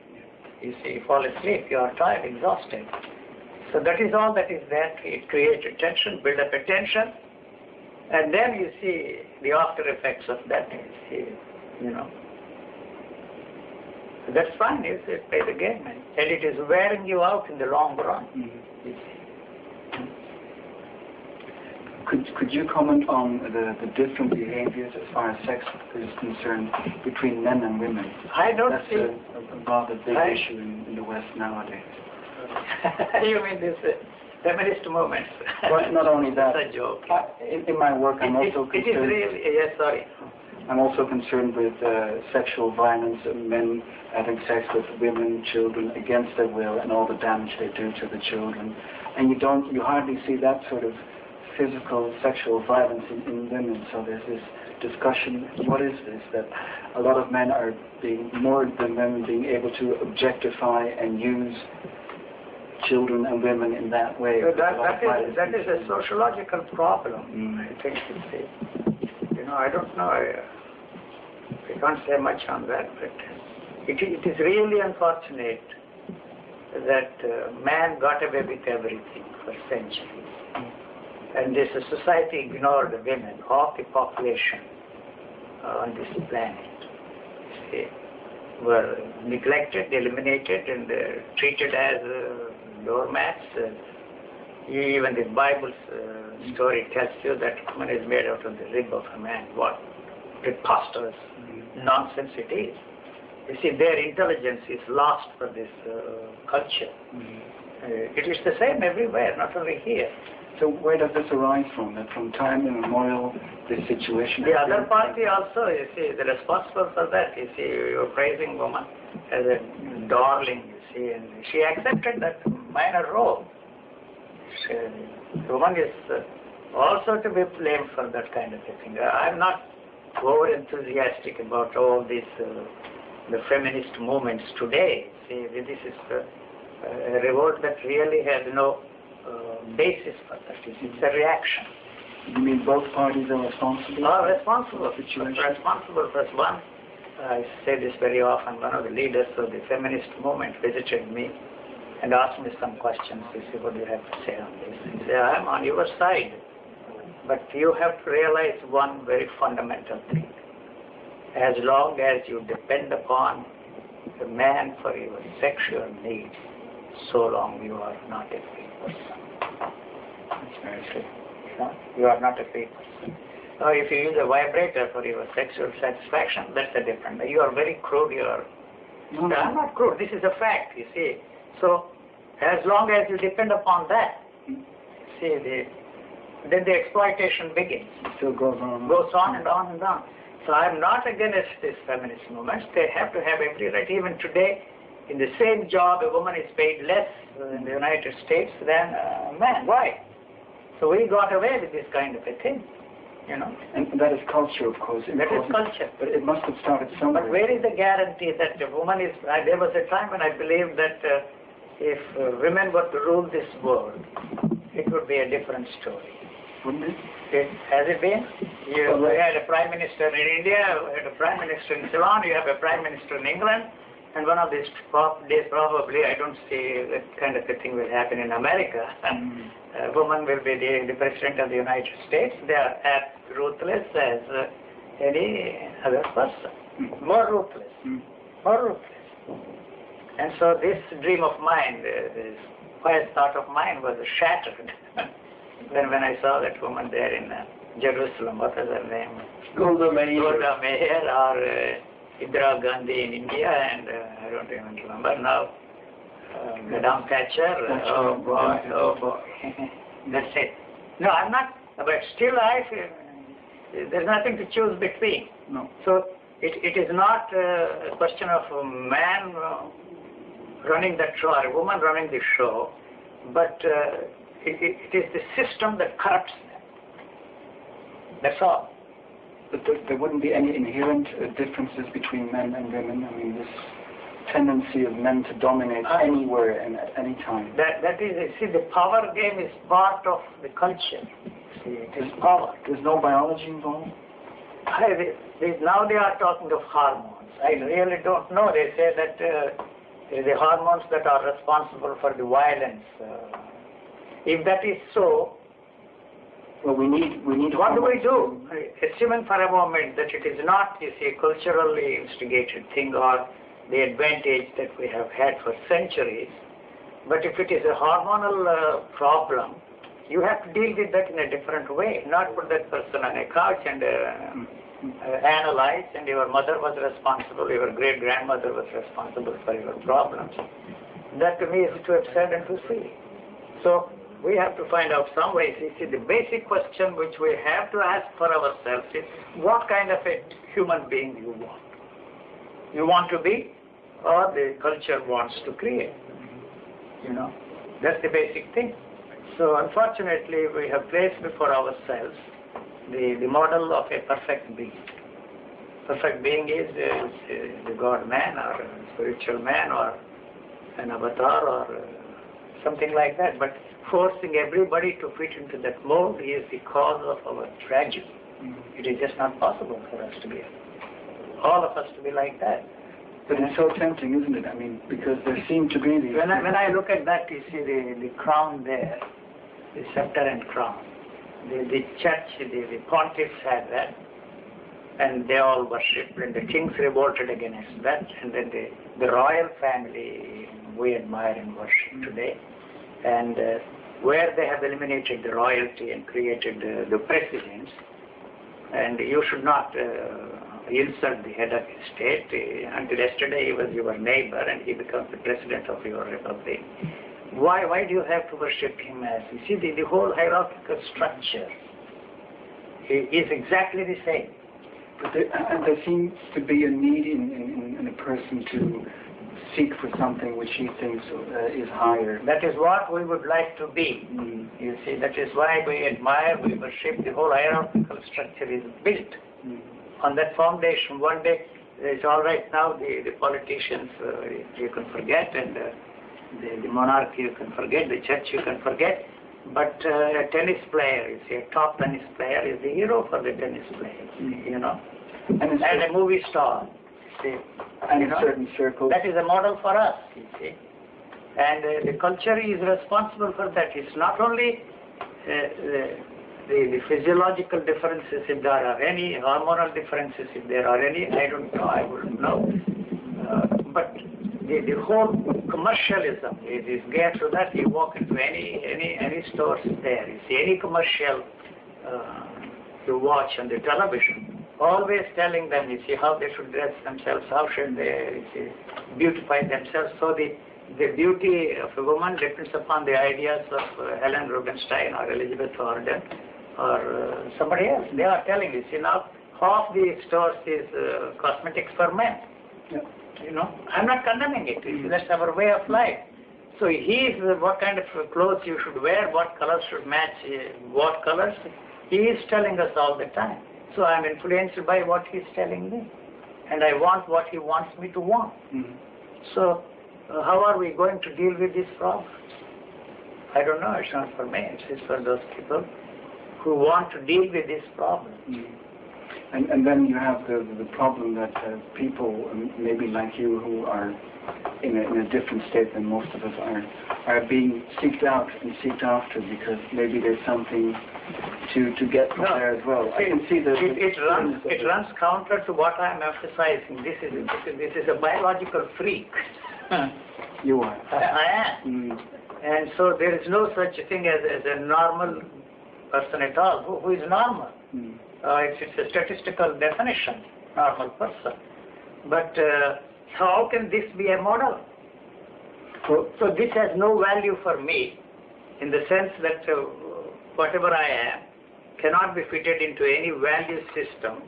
You see, you fall asleep, you are tired, exhausted. So that is all that is there. It creates a tension, build up a tension, and then you see the after effects of that. You know. That's fine, you see, play the game. And it is wearing you out in the long run. Mm-hmm. Could you comment on the different behaviors as far as sex is concerned between men and women? I don't That's see... a rather big issue in the West nowadays. You mean this feminist movement? Well, not only that. It's a joke. In my work, I'm also concerned... It is really... Yes, sorry. I'm also concerned with sexual violence, men having sex with women, children against their will, and all the damage they do to the children. And you hardly see that sort of physical sexual violence in women. So there's this discussion, what is this? That a lot of men are being, more than women, being able to objectify and use children and women in that way. So that is a sociological problem, I think you see. You know, I don't know, I can't say much on that, but it is really unfortunate that man got away with everything for centuries. And this society ignored the women of the population on this planet. They were neglected, eliminated, and treated as doormats. Even the Bible's story tells you that woman is made out of the rib of a man. What preposterous nonsense it is. You see, their intelligence is lost for this culture. It is the same everywhere, not only here. So where does this arise from? That from time immemorial, this situation... The other party also, you see, is responsible for that. You see, you're praising woman as a darling, you see, and she accepted that minor role. The woman is also to be blamed for that kind of a thing. I'm not over enthusiastic about all these the feminist movements today. See, this is a revolt that really has no basis for that. It's a reaction. You mean both parties are responsible? Are responsible. Situation? Responsible for one. I say this very often. One of the leaders of the feminist movement visited me and asked me some questions. He said, what do you have to say on this? He said, I'm on your side. But you have to realize one very fundamental thing. As long as you depend upon the man for your sexual needs, so long you are not a free person. That's very true. No, you are not a free person. Now, if you use a vibrator for your sexual satisfaction, that's a different. You are very crude. I'm not crude. This is a fact, you see. So, as long as you depend upon that, see, then the exploitation begins. It still goes on. Goes on and on and on. So I'm not against this feminist movement. They have to have every right. Even today, in the same job, a woman is paid less in the United States than a man. Why? So we got away with this kind of a thing, you know. And that is culture, of course. That is culture. But it must have started somewhere. But where is the guarantee that a woman is... there was a time when I believed that if women were to rule this world, it would be a different story. Wouldn't it? Has it been? You had a prime minister in India, you had a prime minister in Ceylon, you have a prime minister in England, and one of these days probably, I don't see that kind of a thing will happen in America. A woman will be the president of the United States. They are as ruthless as any other person. More ruthless. More ruthless. And so this dream of mine, this quiet thought of mine was shattered. Then when I saw that woman there in Jerusalem, what was her name? Golda Meir. Golda Meir or Indira Gandhi in India, and I don't even remember now. Madame Thatcher. Oh boy. That's it. No, I'm not. But still, I feel There's nothing to choose between. No. So it is not a question of a man running that show or a woman running the show, but it is the system that corrupts them. That's all. But there wouldn't be any inherent differences between men and women. I mean, this tendency of men to dominate anywhere and at any time. That is, you see, the power game is part of the culture. See, it is power. There's no biology involved? Now they are talking of hormones. I really don't know. They say that the hormones that are responsible for the violence. If that is so, well, we need. What do we do? Assuming for a moment that it is not, you see, a culturally instigated thing or the advantage that we have had for centuries, but if it is a hormonal problem, you have to deal with that in a different way, not put that person on a couch and analyze, and your mother was responsible, your great-grandmother was responsible for your problems. That to me is too absurd and too silly. So we have to find out some ways. You see, the basic question which we have to ask for ourselves is, what kind of a human being you want? You want to be, or the culture wants to create? You know, that's the basic thing. So unfortunately, we have placed before ourselves the model of a perfect being. Perfect being is the God man or a spiritual man or an avatar or something like that. But forcing everybody to fit into that mold is the cause of our tragedy. It is just not possible for us to be, all of us to be like that. But it's so tempting, isn't it? I mean, because there seem to be these... When I look at that, you see the crown there, the scepter and crown. The church, the pontiffs had that, and they all worshipped, and the kings revolted against that, and then the royal family we admire and worship today. And where they have eliminated the royalty and created the presidents, and you should not insult the head of the state. Until yesterday he was your neighbor and he becomes the president of your republic. Why do you have to worship him as? You see, the whole hierarchical structure is exactly the same. But there seems to be a need in a person to seek for something which he thinks is higher. That is what we would like to be. You see, that is why we admire, we worship. The whole hierarchical structure is built on that foundation. One day, it's all right now, the politicians you can forget, and the monarchy you can forget, the church you can forget, but a tennis player, you see, a top tennis player is the hero for the tennis players, you know, and a movie star, you see, and in certain circles. That is a model for us, you see, and the culture is responsible for that. It's not only the physiological differences, if there are any, hormonal differences, if there are any, I don't know, I wouldn't know, but the whole commercialism is geared to that. You walk into any stores there, you see any commercial you watch on the television, always telling them, you see, how they should dress themselves, how should they, you see, beautify themselves. So the beauty of a woman depends upon the ideas of Helen Rubinstein or Elizabeth Warren or somebody else. They are telling, you see, now half the stores is cosmetics for men. Yeah. You know, I'm not condemning it. That's our way of life. So he is what kind of clothes you should wear, what colors should match what colors. He is telling us all the time. So I'm influenced by what he's telling me. And I want what he wants me to want. So how are we going to deal with this problem? I don't know. It's not for me. It's for those people who want to deal with this problem. And then you have the problem that people, maybe like you, who are in a different state than most of us are being seeked out and seeked after because maybe there's something to get from there as well. I can see that it runs counter to what I'm emphasizing. This is a biological freak. You are. I am. And so there is no such thing as a normal person at all. Who is normal? It's a statistical definition, normal person. But how can this be a model? So this has no value for me in the sense that whatever I am, cannot be fitted into any value system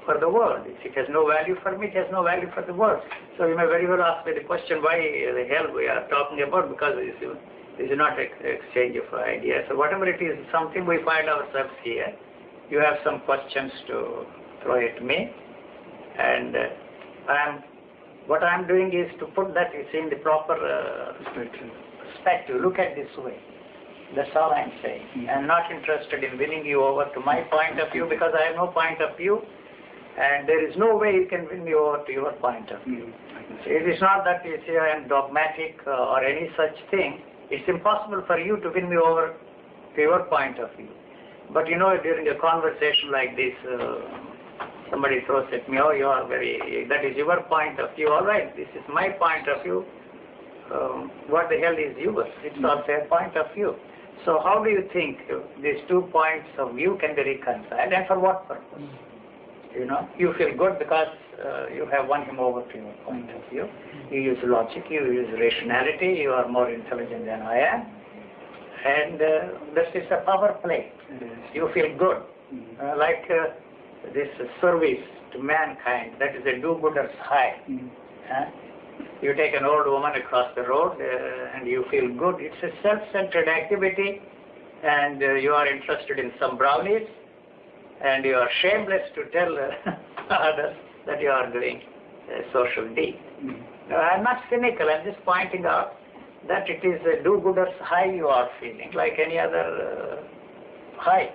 for the world. If it has no value for me, it has no value for the world. So you may very well ask me the question, why the hell we are talking about, because this is not an exchange of ideas. So whatever it is, something we find ourselves here. You have some questions to throw at me, and what I'm doing is to put that in the proper perspective. Look at this way. That's all I'm saying. I'm not interested in winning you over to my point of view, because I have no point of view, and there is no way you can win me over to your point of view. It is not that you say I am dogmatic or any such thing. It's impossible for you to win me over to your point of view. But you know, during a conversation like this, somebody throws at me, oh, you are that is your point of view. All right, this is my point of view. What the hell is yours? It's not their point of view. So how do you think these 2 points of view can be reconciled, and for what purpose? You know, you feel good because you have won him over to your point of view. You use logic, you use rationality, you are more intelligent than I am. And this is a power play. You feel good. Like this service to mankind, that is a do-gooder's high. You take an old woman across the road and you feel good. It's a self-centered activity, and you are interested in some brownies, and you are shameless to tell others that you are doing a social deed. Now, I'm not cynical, I'm just pointing out that it is a do-gooder's high you are feeling, like any other high.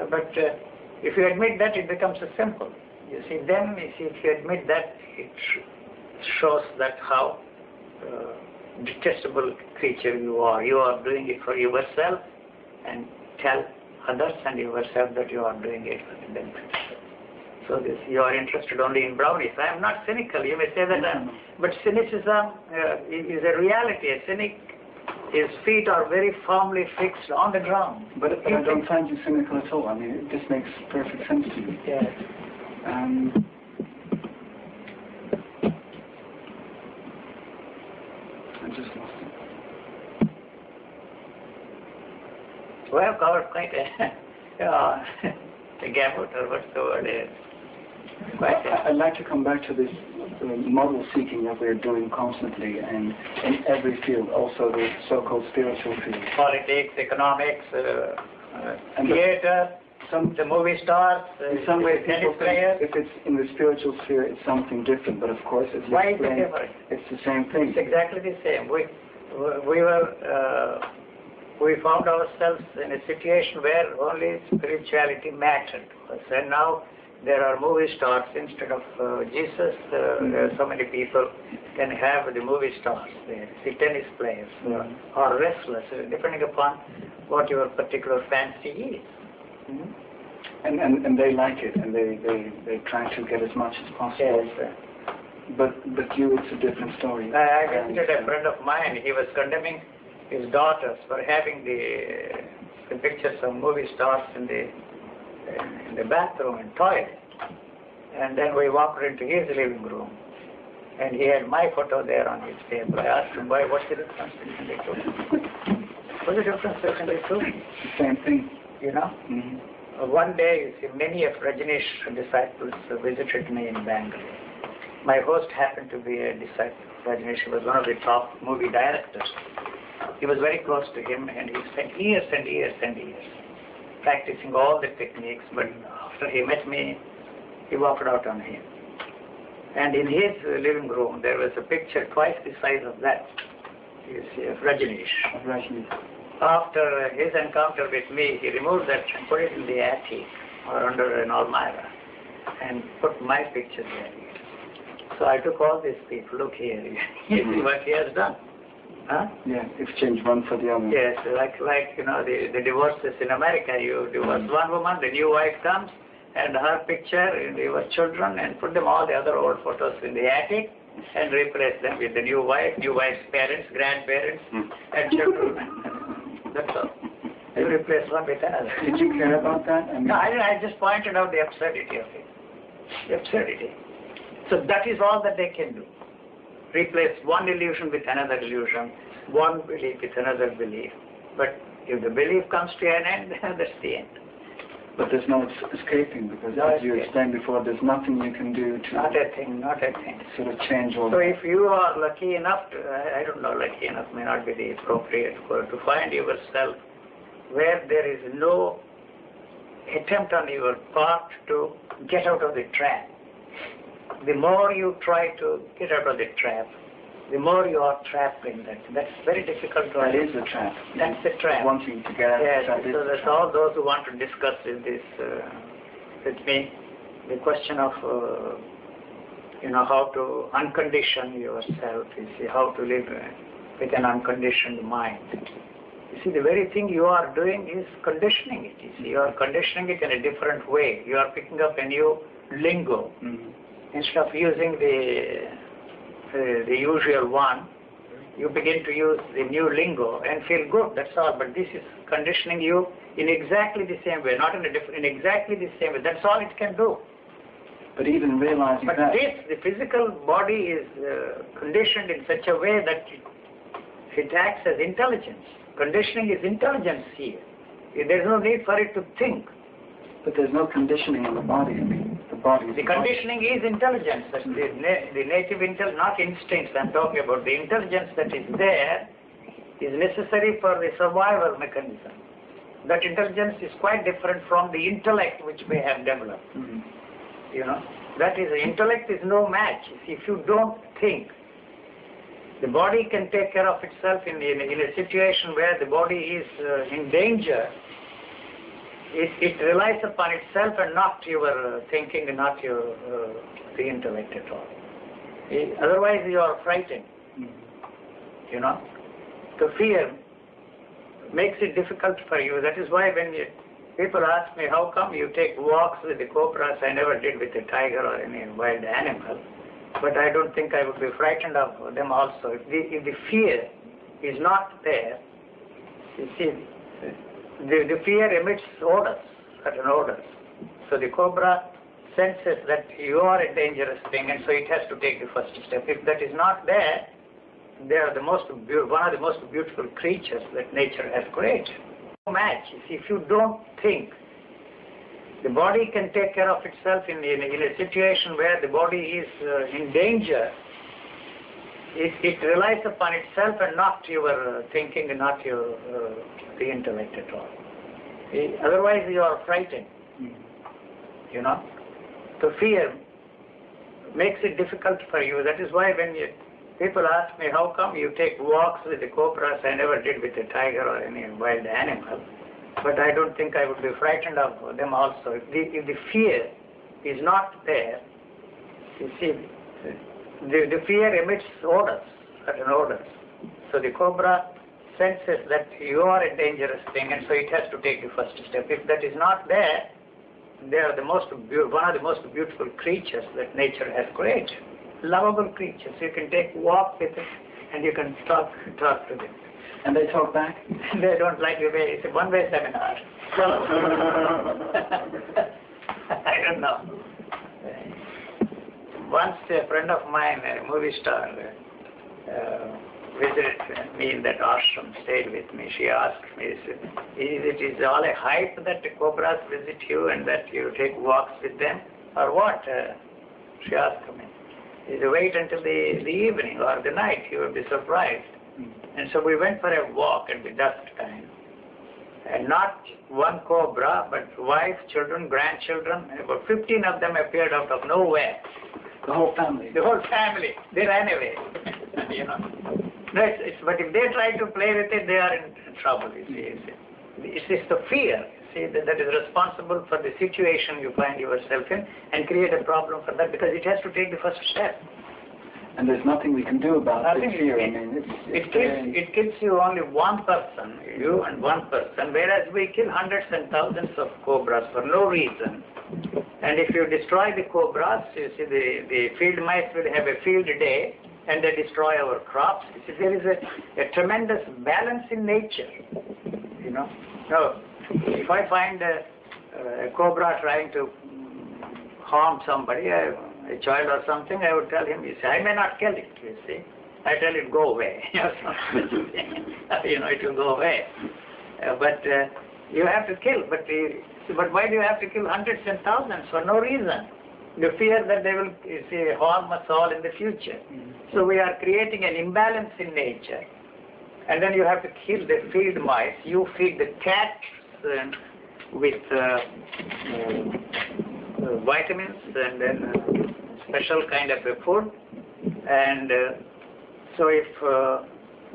But if you admit that, it becomes a simple. You see, then if you admit that, it shows that how detestable creature you are. You are doing it for yourself, and tell others and yourself that you are doing it for the benefit. So you are interested only in brownies. I am not cynical. You may say that, but cynicism is a reality. A cynic, his feet are very firmly fixed on the ground. But I don't find you cynical at all. I mean, it just makes perfect sense to you. Yes. I just lost it. We have covered quite a gamut, or what's the word is. I'd like to come back to this model seeking that we're doing constantly, and in every field, also the so-called spiritual field. Politics, economics, theater, the movie stars, in some ways, tennis players. If it's in the spiritual sphere, it's something different, but of course, it's why is it different? It's the same thing. It's exactly the same. We found ourselves in a situation where only spirituality mattered to us, and now there are movie stars instead of Jesus. There are so many people can have the movie stars there, the tennis players or wrestlers, depending upon what your particular fancy is. And they like it, and they try to get as much as possible. Yes. But you, it's a different story. I visited a friend of mine. He was condemning his daughters for having the pictures of movie stars in the bathroom and toilet. And then we walked into his living room, and he had my photo there on his table. I asked him, why, what's the difference between the two? What's the difference between the two? The same thing. You know? One day, you see, many of Rajneesh's disciples visited me in Bangalore. My host happened to be a disciple of Rajneesh. He was one of the top movie directors. He was very close to him, and he spent years and years and years practicing all the techniques, but after he met me, he walked out on him. And in his living room, there was a picture twice the size of that, you see, of Rajneesh. After his encounter with me, he removed that and put it in the attic or under an almirah and put my picture there. So I took all these people, look here, you see what he has done. Huh? Yeah, exchange one for the other. Yes, like you know, the divorces in America. You divorce one woman, the new wife comes, and her picture and your children, and put them all the other old photos in the attic, and replace them with the new wife's parents, grandparents, and children. That's all. You replace one with another. Did you care about that? I mean, no, I just pointed out the absurdity of it. The absurdity. So that is all that they can do. Replace one illusion with another illusion, one belief with another belief. But if the belief comes to an end, that's the end. But there's no escaping, because as you explained before, there's nothing you can do to... Not a thing. Sort of change all So if you are lucky enough to, I don't know, lucky enough may not be the appropriate word, to find yourself where there is no attempt on your part to get out of the trap. The more you try to get out of the trap, the more you are trapped in that. That's very difficult to That is the trap. That's the trap. Wanting to get out yes, of the so that's all those who want to discuss this with me, the question of, how to uncondition yourself, you see, how to live with an unconditioned mind. You see, the very thing you are doing is conditioning it. You see, you are conditioning it in a different way. You are picking up a new lingo. Instead of using the usual one, you begin to use the new lingo and feel good, that's all. But this is conditioning you in exactly the same way, not in a different, in exactly the same way. That's all it can do. But even realizing but that... the physical body is conditioned in such a way that it acts as intelligence. Conditioning is intelligence here. There's no need for it to think. But there's no conditioning in the body. I mean, the body is... The conditioning is intelligence. That's the native intelligence, not instincts I'm talking about. The intelligence that is there is necessary for the survival mechanism. That intelligence is quite different from the intellect which we have developed. That is, the intellect is no match. If you don't think, the body can take care of itself in a situation where the body is in danger. It relies upon itself and not your thinking and not your the intellect at all. Otherwise you are frightened. The fear makes it difficult for you. That is why when people ask me, how come you take walks with the cobras? I never did with a tiger or any wild animal. But I don't think I would be frightened of them also. If the fear is not there, you see, the fear emits odors, certain odors. So the cobra senses that you are a dangerous thing, and so it has to take the first step. If that is not there, they are one of the most beautiful creatures that nature has created. No match. If you don't think, the body can take care of itself in a situation where the body is in danger. It relies upon itself and not your thinking and not your the intellect at all. Otherwise you are frightened. The fear makes it difficult for you. That is why when people ask me, how come you take walks with the cobras? I never did with a tiger or any wild animal. But I don't think I would be frightened of them also. If the fear is not there, you see, the fear emits odors, certain odors. So the cobra senses that you are a dangerous thing, and so it has to take the first step. If that is not there, they are one of the most beautiful creatures that nature has created. Lovable creatures. You can take walk with it, and you can talk to them. And they talk back? They don't like the way. It's a one-way seminar. I don't know. Once a friend of mine, a movie star, visited me in that ashram, stayed with me. She asked me, is it all a hype that the cobras visit you and that you take walks with them, or what? She asked me. Wait until the evening or the night, you will be surprised. And so we went for a walk at the dusk time. And not one cobra, but wife, children, grandchildren, about 15 of them appeared out of nowhere. The whole family? The whole family. They ran away. No, but if they try to play with it, they are in trouble, you see. It's the fear, see, that is responsible for the situation you find yourself in and create a problem for that, because it has to take the first step. And there's nothing we can do about the fear. It kills you only one person, you and one person, whereas we kill hundreds and thousands of cobras for no reason. And if you destroy the cobras, you see, the field mice will have a field day, and they destroy our crops. You see, there is a tremendous balance in nature, Now, if I find a cobra trying to harm somebody, a child or something, I would tell him, you see, I may not kill it, you see. I tell it, go away. It will go away. But you have to kill. But But why do you have to kill hundreds and thousands for no reason? You fear that they will harm us all in the future. So we are creating an imbalance in nature. And then you have to kill the field mice. You feed the cats with vitamins and then special kind of a food. And so if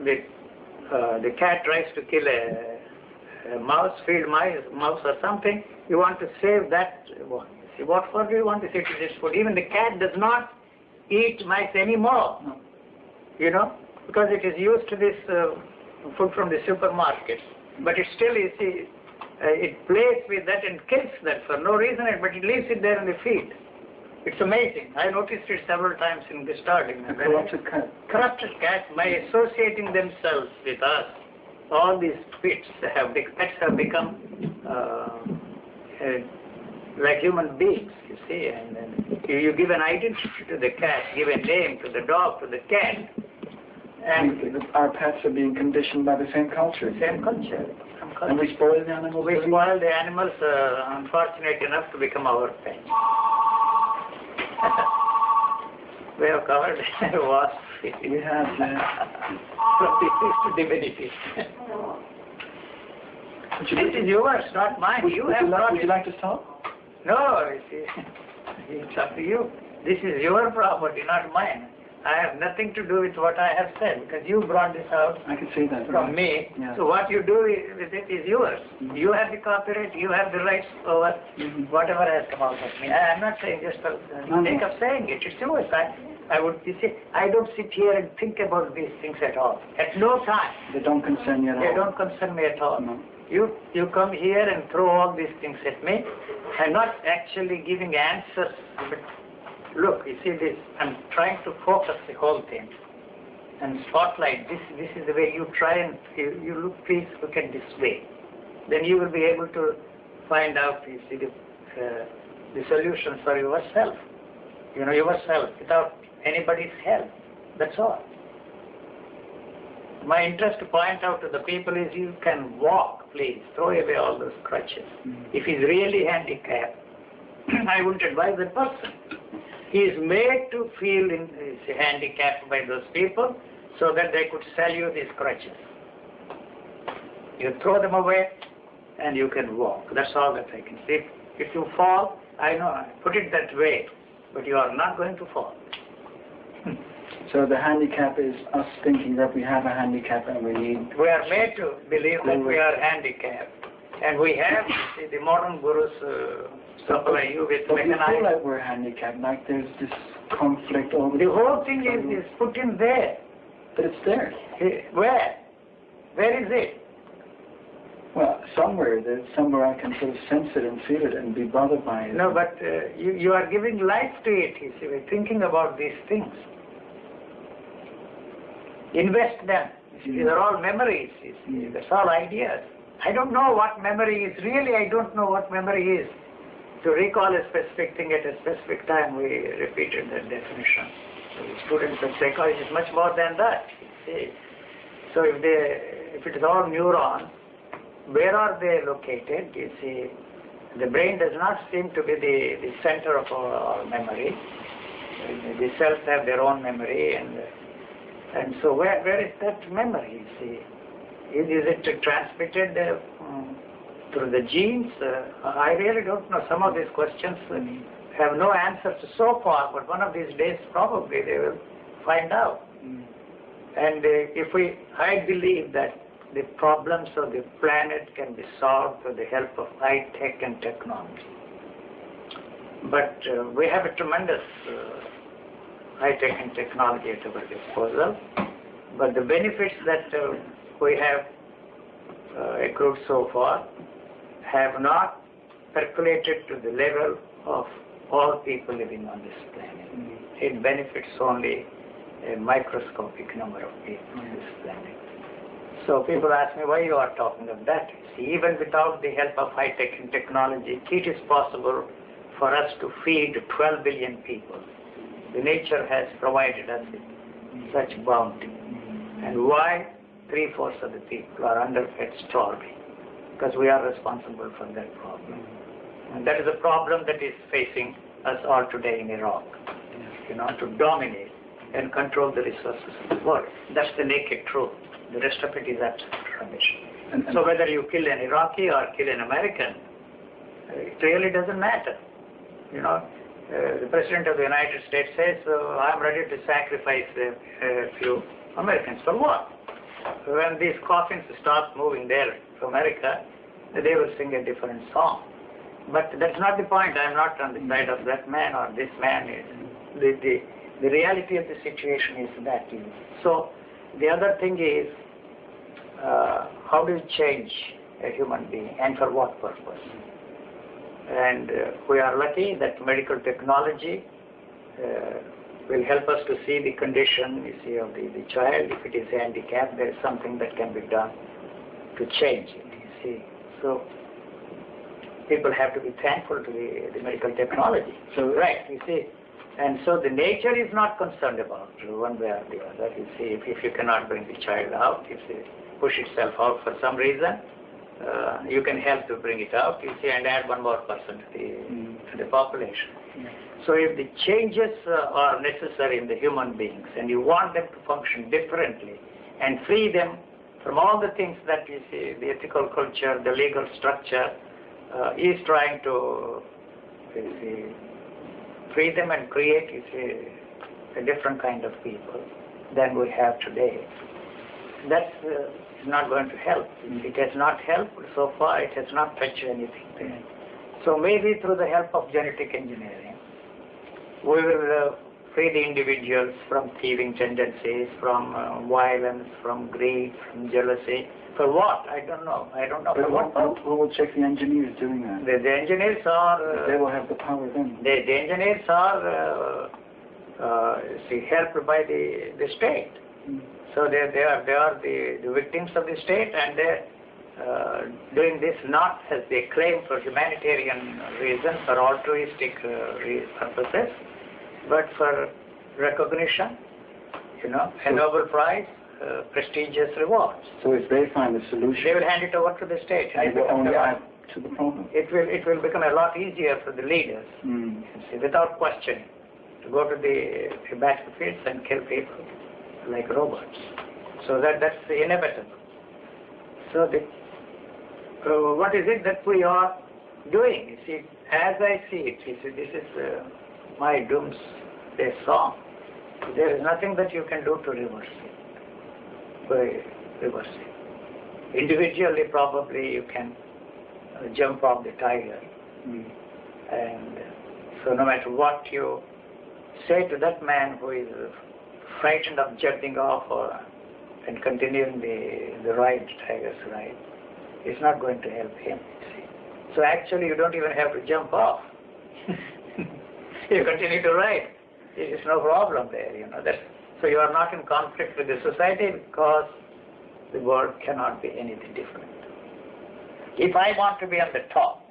the cat tries to kill a mouse, field mouse or something, you want to save that one. See, what for do you want to say to this food? Even the cat does not eat mice anymore, you know, because it is used to this food from the supermarket. But it still, you see, it plays with that and kills that for no reason, but it leaves it there in the field. It's amazing. I noticed it several times in Gestarding. Corrupted cat. Corrupted cats, by associating themselves with us, all these pets have become like human beings, you see. And then you give an identity to the cat, give a name to the dog, to the cat. And our pets are being conditioned by the same culture. Same culture. And we spoil the animals. We spoil the animals, unfortunate enough to become our pets. We have covered wasps. We have, from disease to divinity. This is yours, not mine. Would you like to stop? No, it's up to you. This is your property, not mine. I have nothing to do with what I have said, because you brought this out I can see that from me. Yeah. So what you do with it is yours. You have the copyright, you have the rights over whatever has come out of me. I am not saying just for the sake of saying it. It's yours. I don't sit here and think about these things at all. At no time. They don't concern you at all. They don't concern me at all. No. You come here and throw all these things at me. I'm not actually giving answers. But look, you see this. I'm trying to focus the whole thing and spotlight. This is the way you try and you look. Please look at this way. Then you will be able to find out. You see the solution for yourself. You know, yourself without anybody's help. That's all. My interest to point out to the people is you can walk, please. Throw away all those crutches. If he's really handicapped, I wouldn't advise that person. He is made to feel handicapped by those people so that they could sell you these crutches. You throw them away and you can walk. That's all that I can say. If you fall, I know, I put it that way, but you are not going to fall. So the handicap is us thinking that we have a handicap and we need... We are made to believe that we are handicapped. And we have, the modern gurus supply you with mechanized... But we feel like we're handicapped, like there's this conflict over... The whole thing is put in there. But it's there. Where? Where is it? Well, somewhere I can sort of sense it and feel it and be bothered by it. No, but you are giving life to it, you see. We're thinking about these things. Invest them. These are all memories, you see. That's all ideas. I don't know what memory is. Really, I don't know what memory is. To recall a specific thing at a specific time, we repeated that definition. So students of psychology is much more than that, you see. So if it is all neurons, where are they located? You see, the brain does not seem to be the center of our memory. The cells have their own memory, and so where is that memory? You see, is it transmitted through the genes? I really don't know. Some of these questions have no answers so far, but one of these days probably they will find out. And I believe that the problems of the planet can be solved with the help of high tech and technology. But we have a tremendous high tech and technology at our disposal. But the benefits that we have accrued so far have not percolated to the level of all people living on this planet. It benefits only a microscopic number of people on this planet. So people ask me why you are talking of that. See, even without the help of high-tech and technology, it is possible for us to feed 12 billion people. The nature has provided us with such bounty. And why 3/4 of the people are underfed, starving? Because we are responsible for that problem. And that is a problem that is facing us all today in Iraq. To dominate and control the resources of the world. That's the naked truth. The rest of it is absolute rubbish. So whether you kill an Iraqi or kill an American, it really doesn't matter. The President of the United States says, I'm ready to sacrifice a few Americans. For what? When these coffins start moving there to America, they will sing a different song. But that's not the point. I'm not on the side of that man or this man. The reality of the situation is that. So the other thing is, how do you change a human being and for what purpose? And we are lucky that medical technology will help us to see the condition, of the child. If it is handicapped, there is something that can be done to change it, So people have to be thankful to the medical technology. So, right, And so the nature is not concerned about one way or the other. If you cannot bring the child out, if it push itself out for some reason, you can help to bring it out, and add one more person to the population. Yeah. So if the changes are necessary in the human beings, and you want them to function differently, and free them from all the things that the ethical culture, the legal structure is trying to free them and create a different kind of people than we have today. That's not going to help. It has not helped so far. It has not touched anything there. So maybe through the help of genetic engineering, we will free the individuals from thieving tendencies, from violence, from greed, from jealousy. For what? I don't know. But who will check the engineers doing that? The engineers are... they will have the power then. The engineers are helped by the state. So they are the victims of the state, and they're doing this not as they claim for humanitarian reasons or altruistic purposes, but for recognition, a Nobel Prize, prestigious rewards. So if they find a solution, they will hand it over to the state. They will only add to the problem. It will become a lot easier for the leaders, without question, to go to the battlefields and kill people like robots. So that's inevitable. So what is it that we are doing? As I see it, this is my doomsday song. There is nothing that you can do to reverse it. Individually, probably you can jump off the tiger. And so no matter what you say to that man who is frightened of jumping off and continuing the ride, tiger's ride, it's not going to help him. So actually you don't even have to jump off. You continue to ride. There's no problem there, So you are not in conflict with the society because the world cannot be anything different. If I want to be on the top,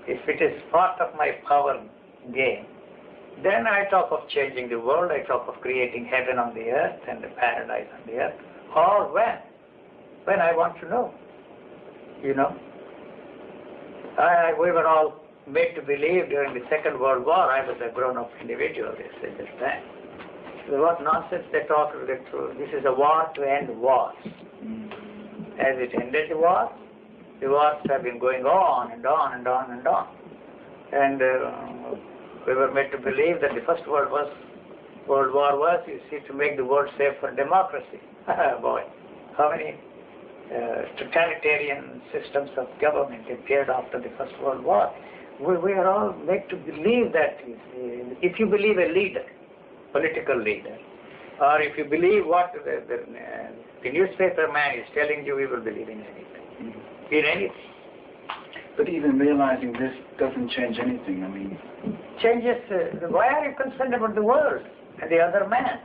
if it is part of my power game, then I talk of changing the world, I talk of creating heaven on the earth and the paradise on the earth. Or when I want to know, we were all made to believe during the Second World War I was a grown-up individual, they said this time. So what nonsense they talk. This is a war to end wars. As it ended the wars have been going on and on and on and on. And we were made to believe that the First World War was, to make the world safe for democracy. Boy, how many totalitarian systems of government appeared after the First World War. We are all made to believe that if you believe a leader, political leader, or if you believe what the newspaper man is telling you, you will believe in anything. In anything. But even realizing this doesn't change anything, Changes, why are you concerned about the world and the other man?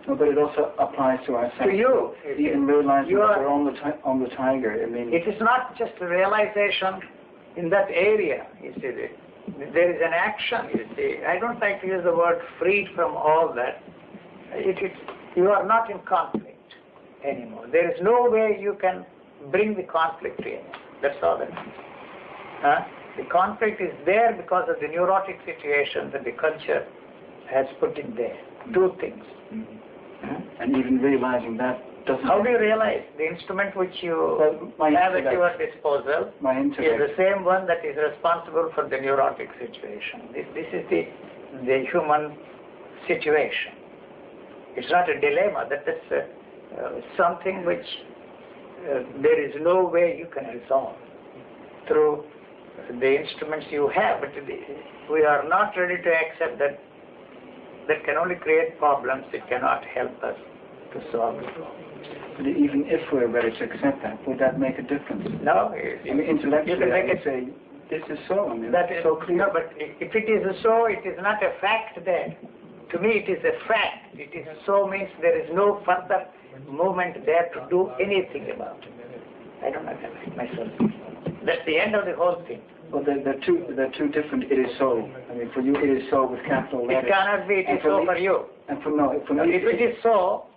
No, but it also applies to ourselves. To you. Even realizing that we're on the tiger, It is not just a realization in that area, There is an action, I don't like to use the word freed from all that. You are not in conflict anymore. There is no way you can bring the conflict in. That's all that means. The conflict is there because of the neurotic situation that the culture has put in there. Two things. And even realizing that doesn't... How do you realize? The instrument which you have at your disposal is the same one that is responsible for the neurotic situation. This is the human situation. It's not a dilemma. That's something which there is no way you can resolve through the instruments you have. But we are not ready to accept that. That can only create problems. It cannot help us to solve the problem. But even if we're ready to accept that, would that make a difference? No. Intellectually, I would say, this is so. I mean, that is so clear. No, but if it is so, it is not a fact there. To me, it is a fact. It is so means there is no further movement there to do anything about it. I don't understand myself. That's the end of the whole thing. Well, they're two different it is so. I mean, for you, it is so with capital letters. It cannot be it is so for you. And for me, if it is so,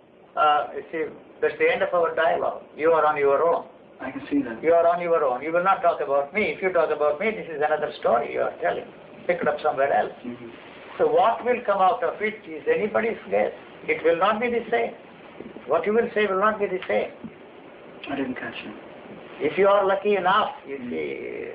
you see, that's the end of our dialogue. You are on your own. I can see that. You are on your own. You will not talk about me. If you talk about me, this is another story you are telling. Pick it up somewhere else. So what will come out of it is anybody's guess. It will not be the same. What you will say will not be the same. I didn't catch you. If you are lucky enough, you see,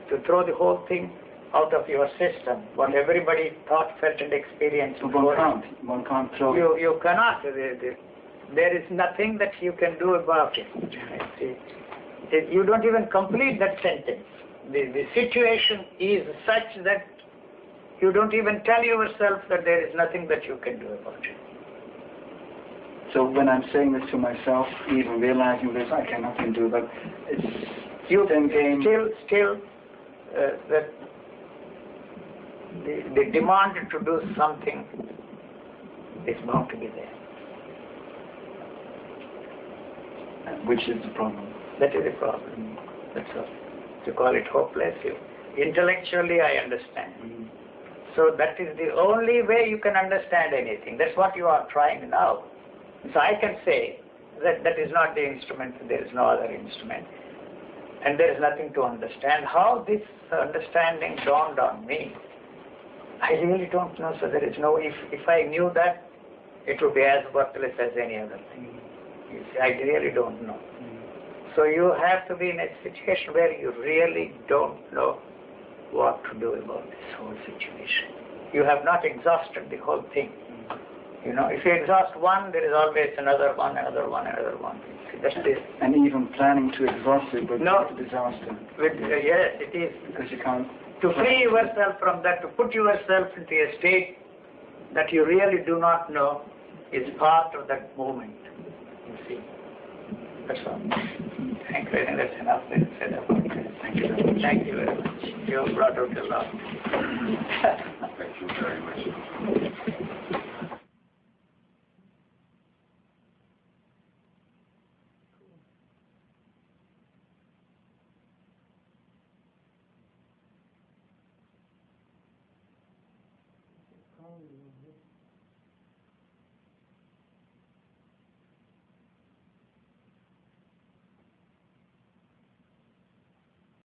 to throw the whole thing out of your system, what everybody thought, felt and experienced. One can't throw it. You cannot. There is nothing that you can do about it. You don't even complete that sentence. The situation is such that you don't even tell yourself that there is nothing that you can do about it. So when I'm saying this to myself, even realizing this, I can nothing do, but it's you still that the demand to do something is bound to be there. Which is the problem? That is the problem. That's all. To call it hopeless, intellectually I understand. So that is the only way you can understand anything. That's what you are trying now. So I can say that that is not the instrument, there is no other instrument. And there is nothing to understand. How this understanding dawned on me, I really don't know. So there is no, if I knew that, it would be as worthless as any other thing. You see, I really don't know. So you have to be in a situation where you really don't know what to do about this whole situation. You have not exhausted the whole thing. You know, if you exhaust one, there is always another one, another one, another one. See, that's this. And even planning to exhaust it would be a disaster. Yes, it is. Because you can't. To free yourself from that, to put yourself into a state that you really do not know is part of that movement. You see. That's all. Thank you. I think that's enough said about it. Thank you very much. Thank you very much. You have brought out a lot. Thank you very much.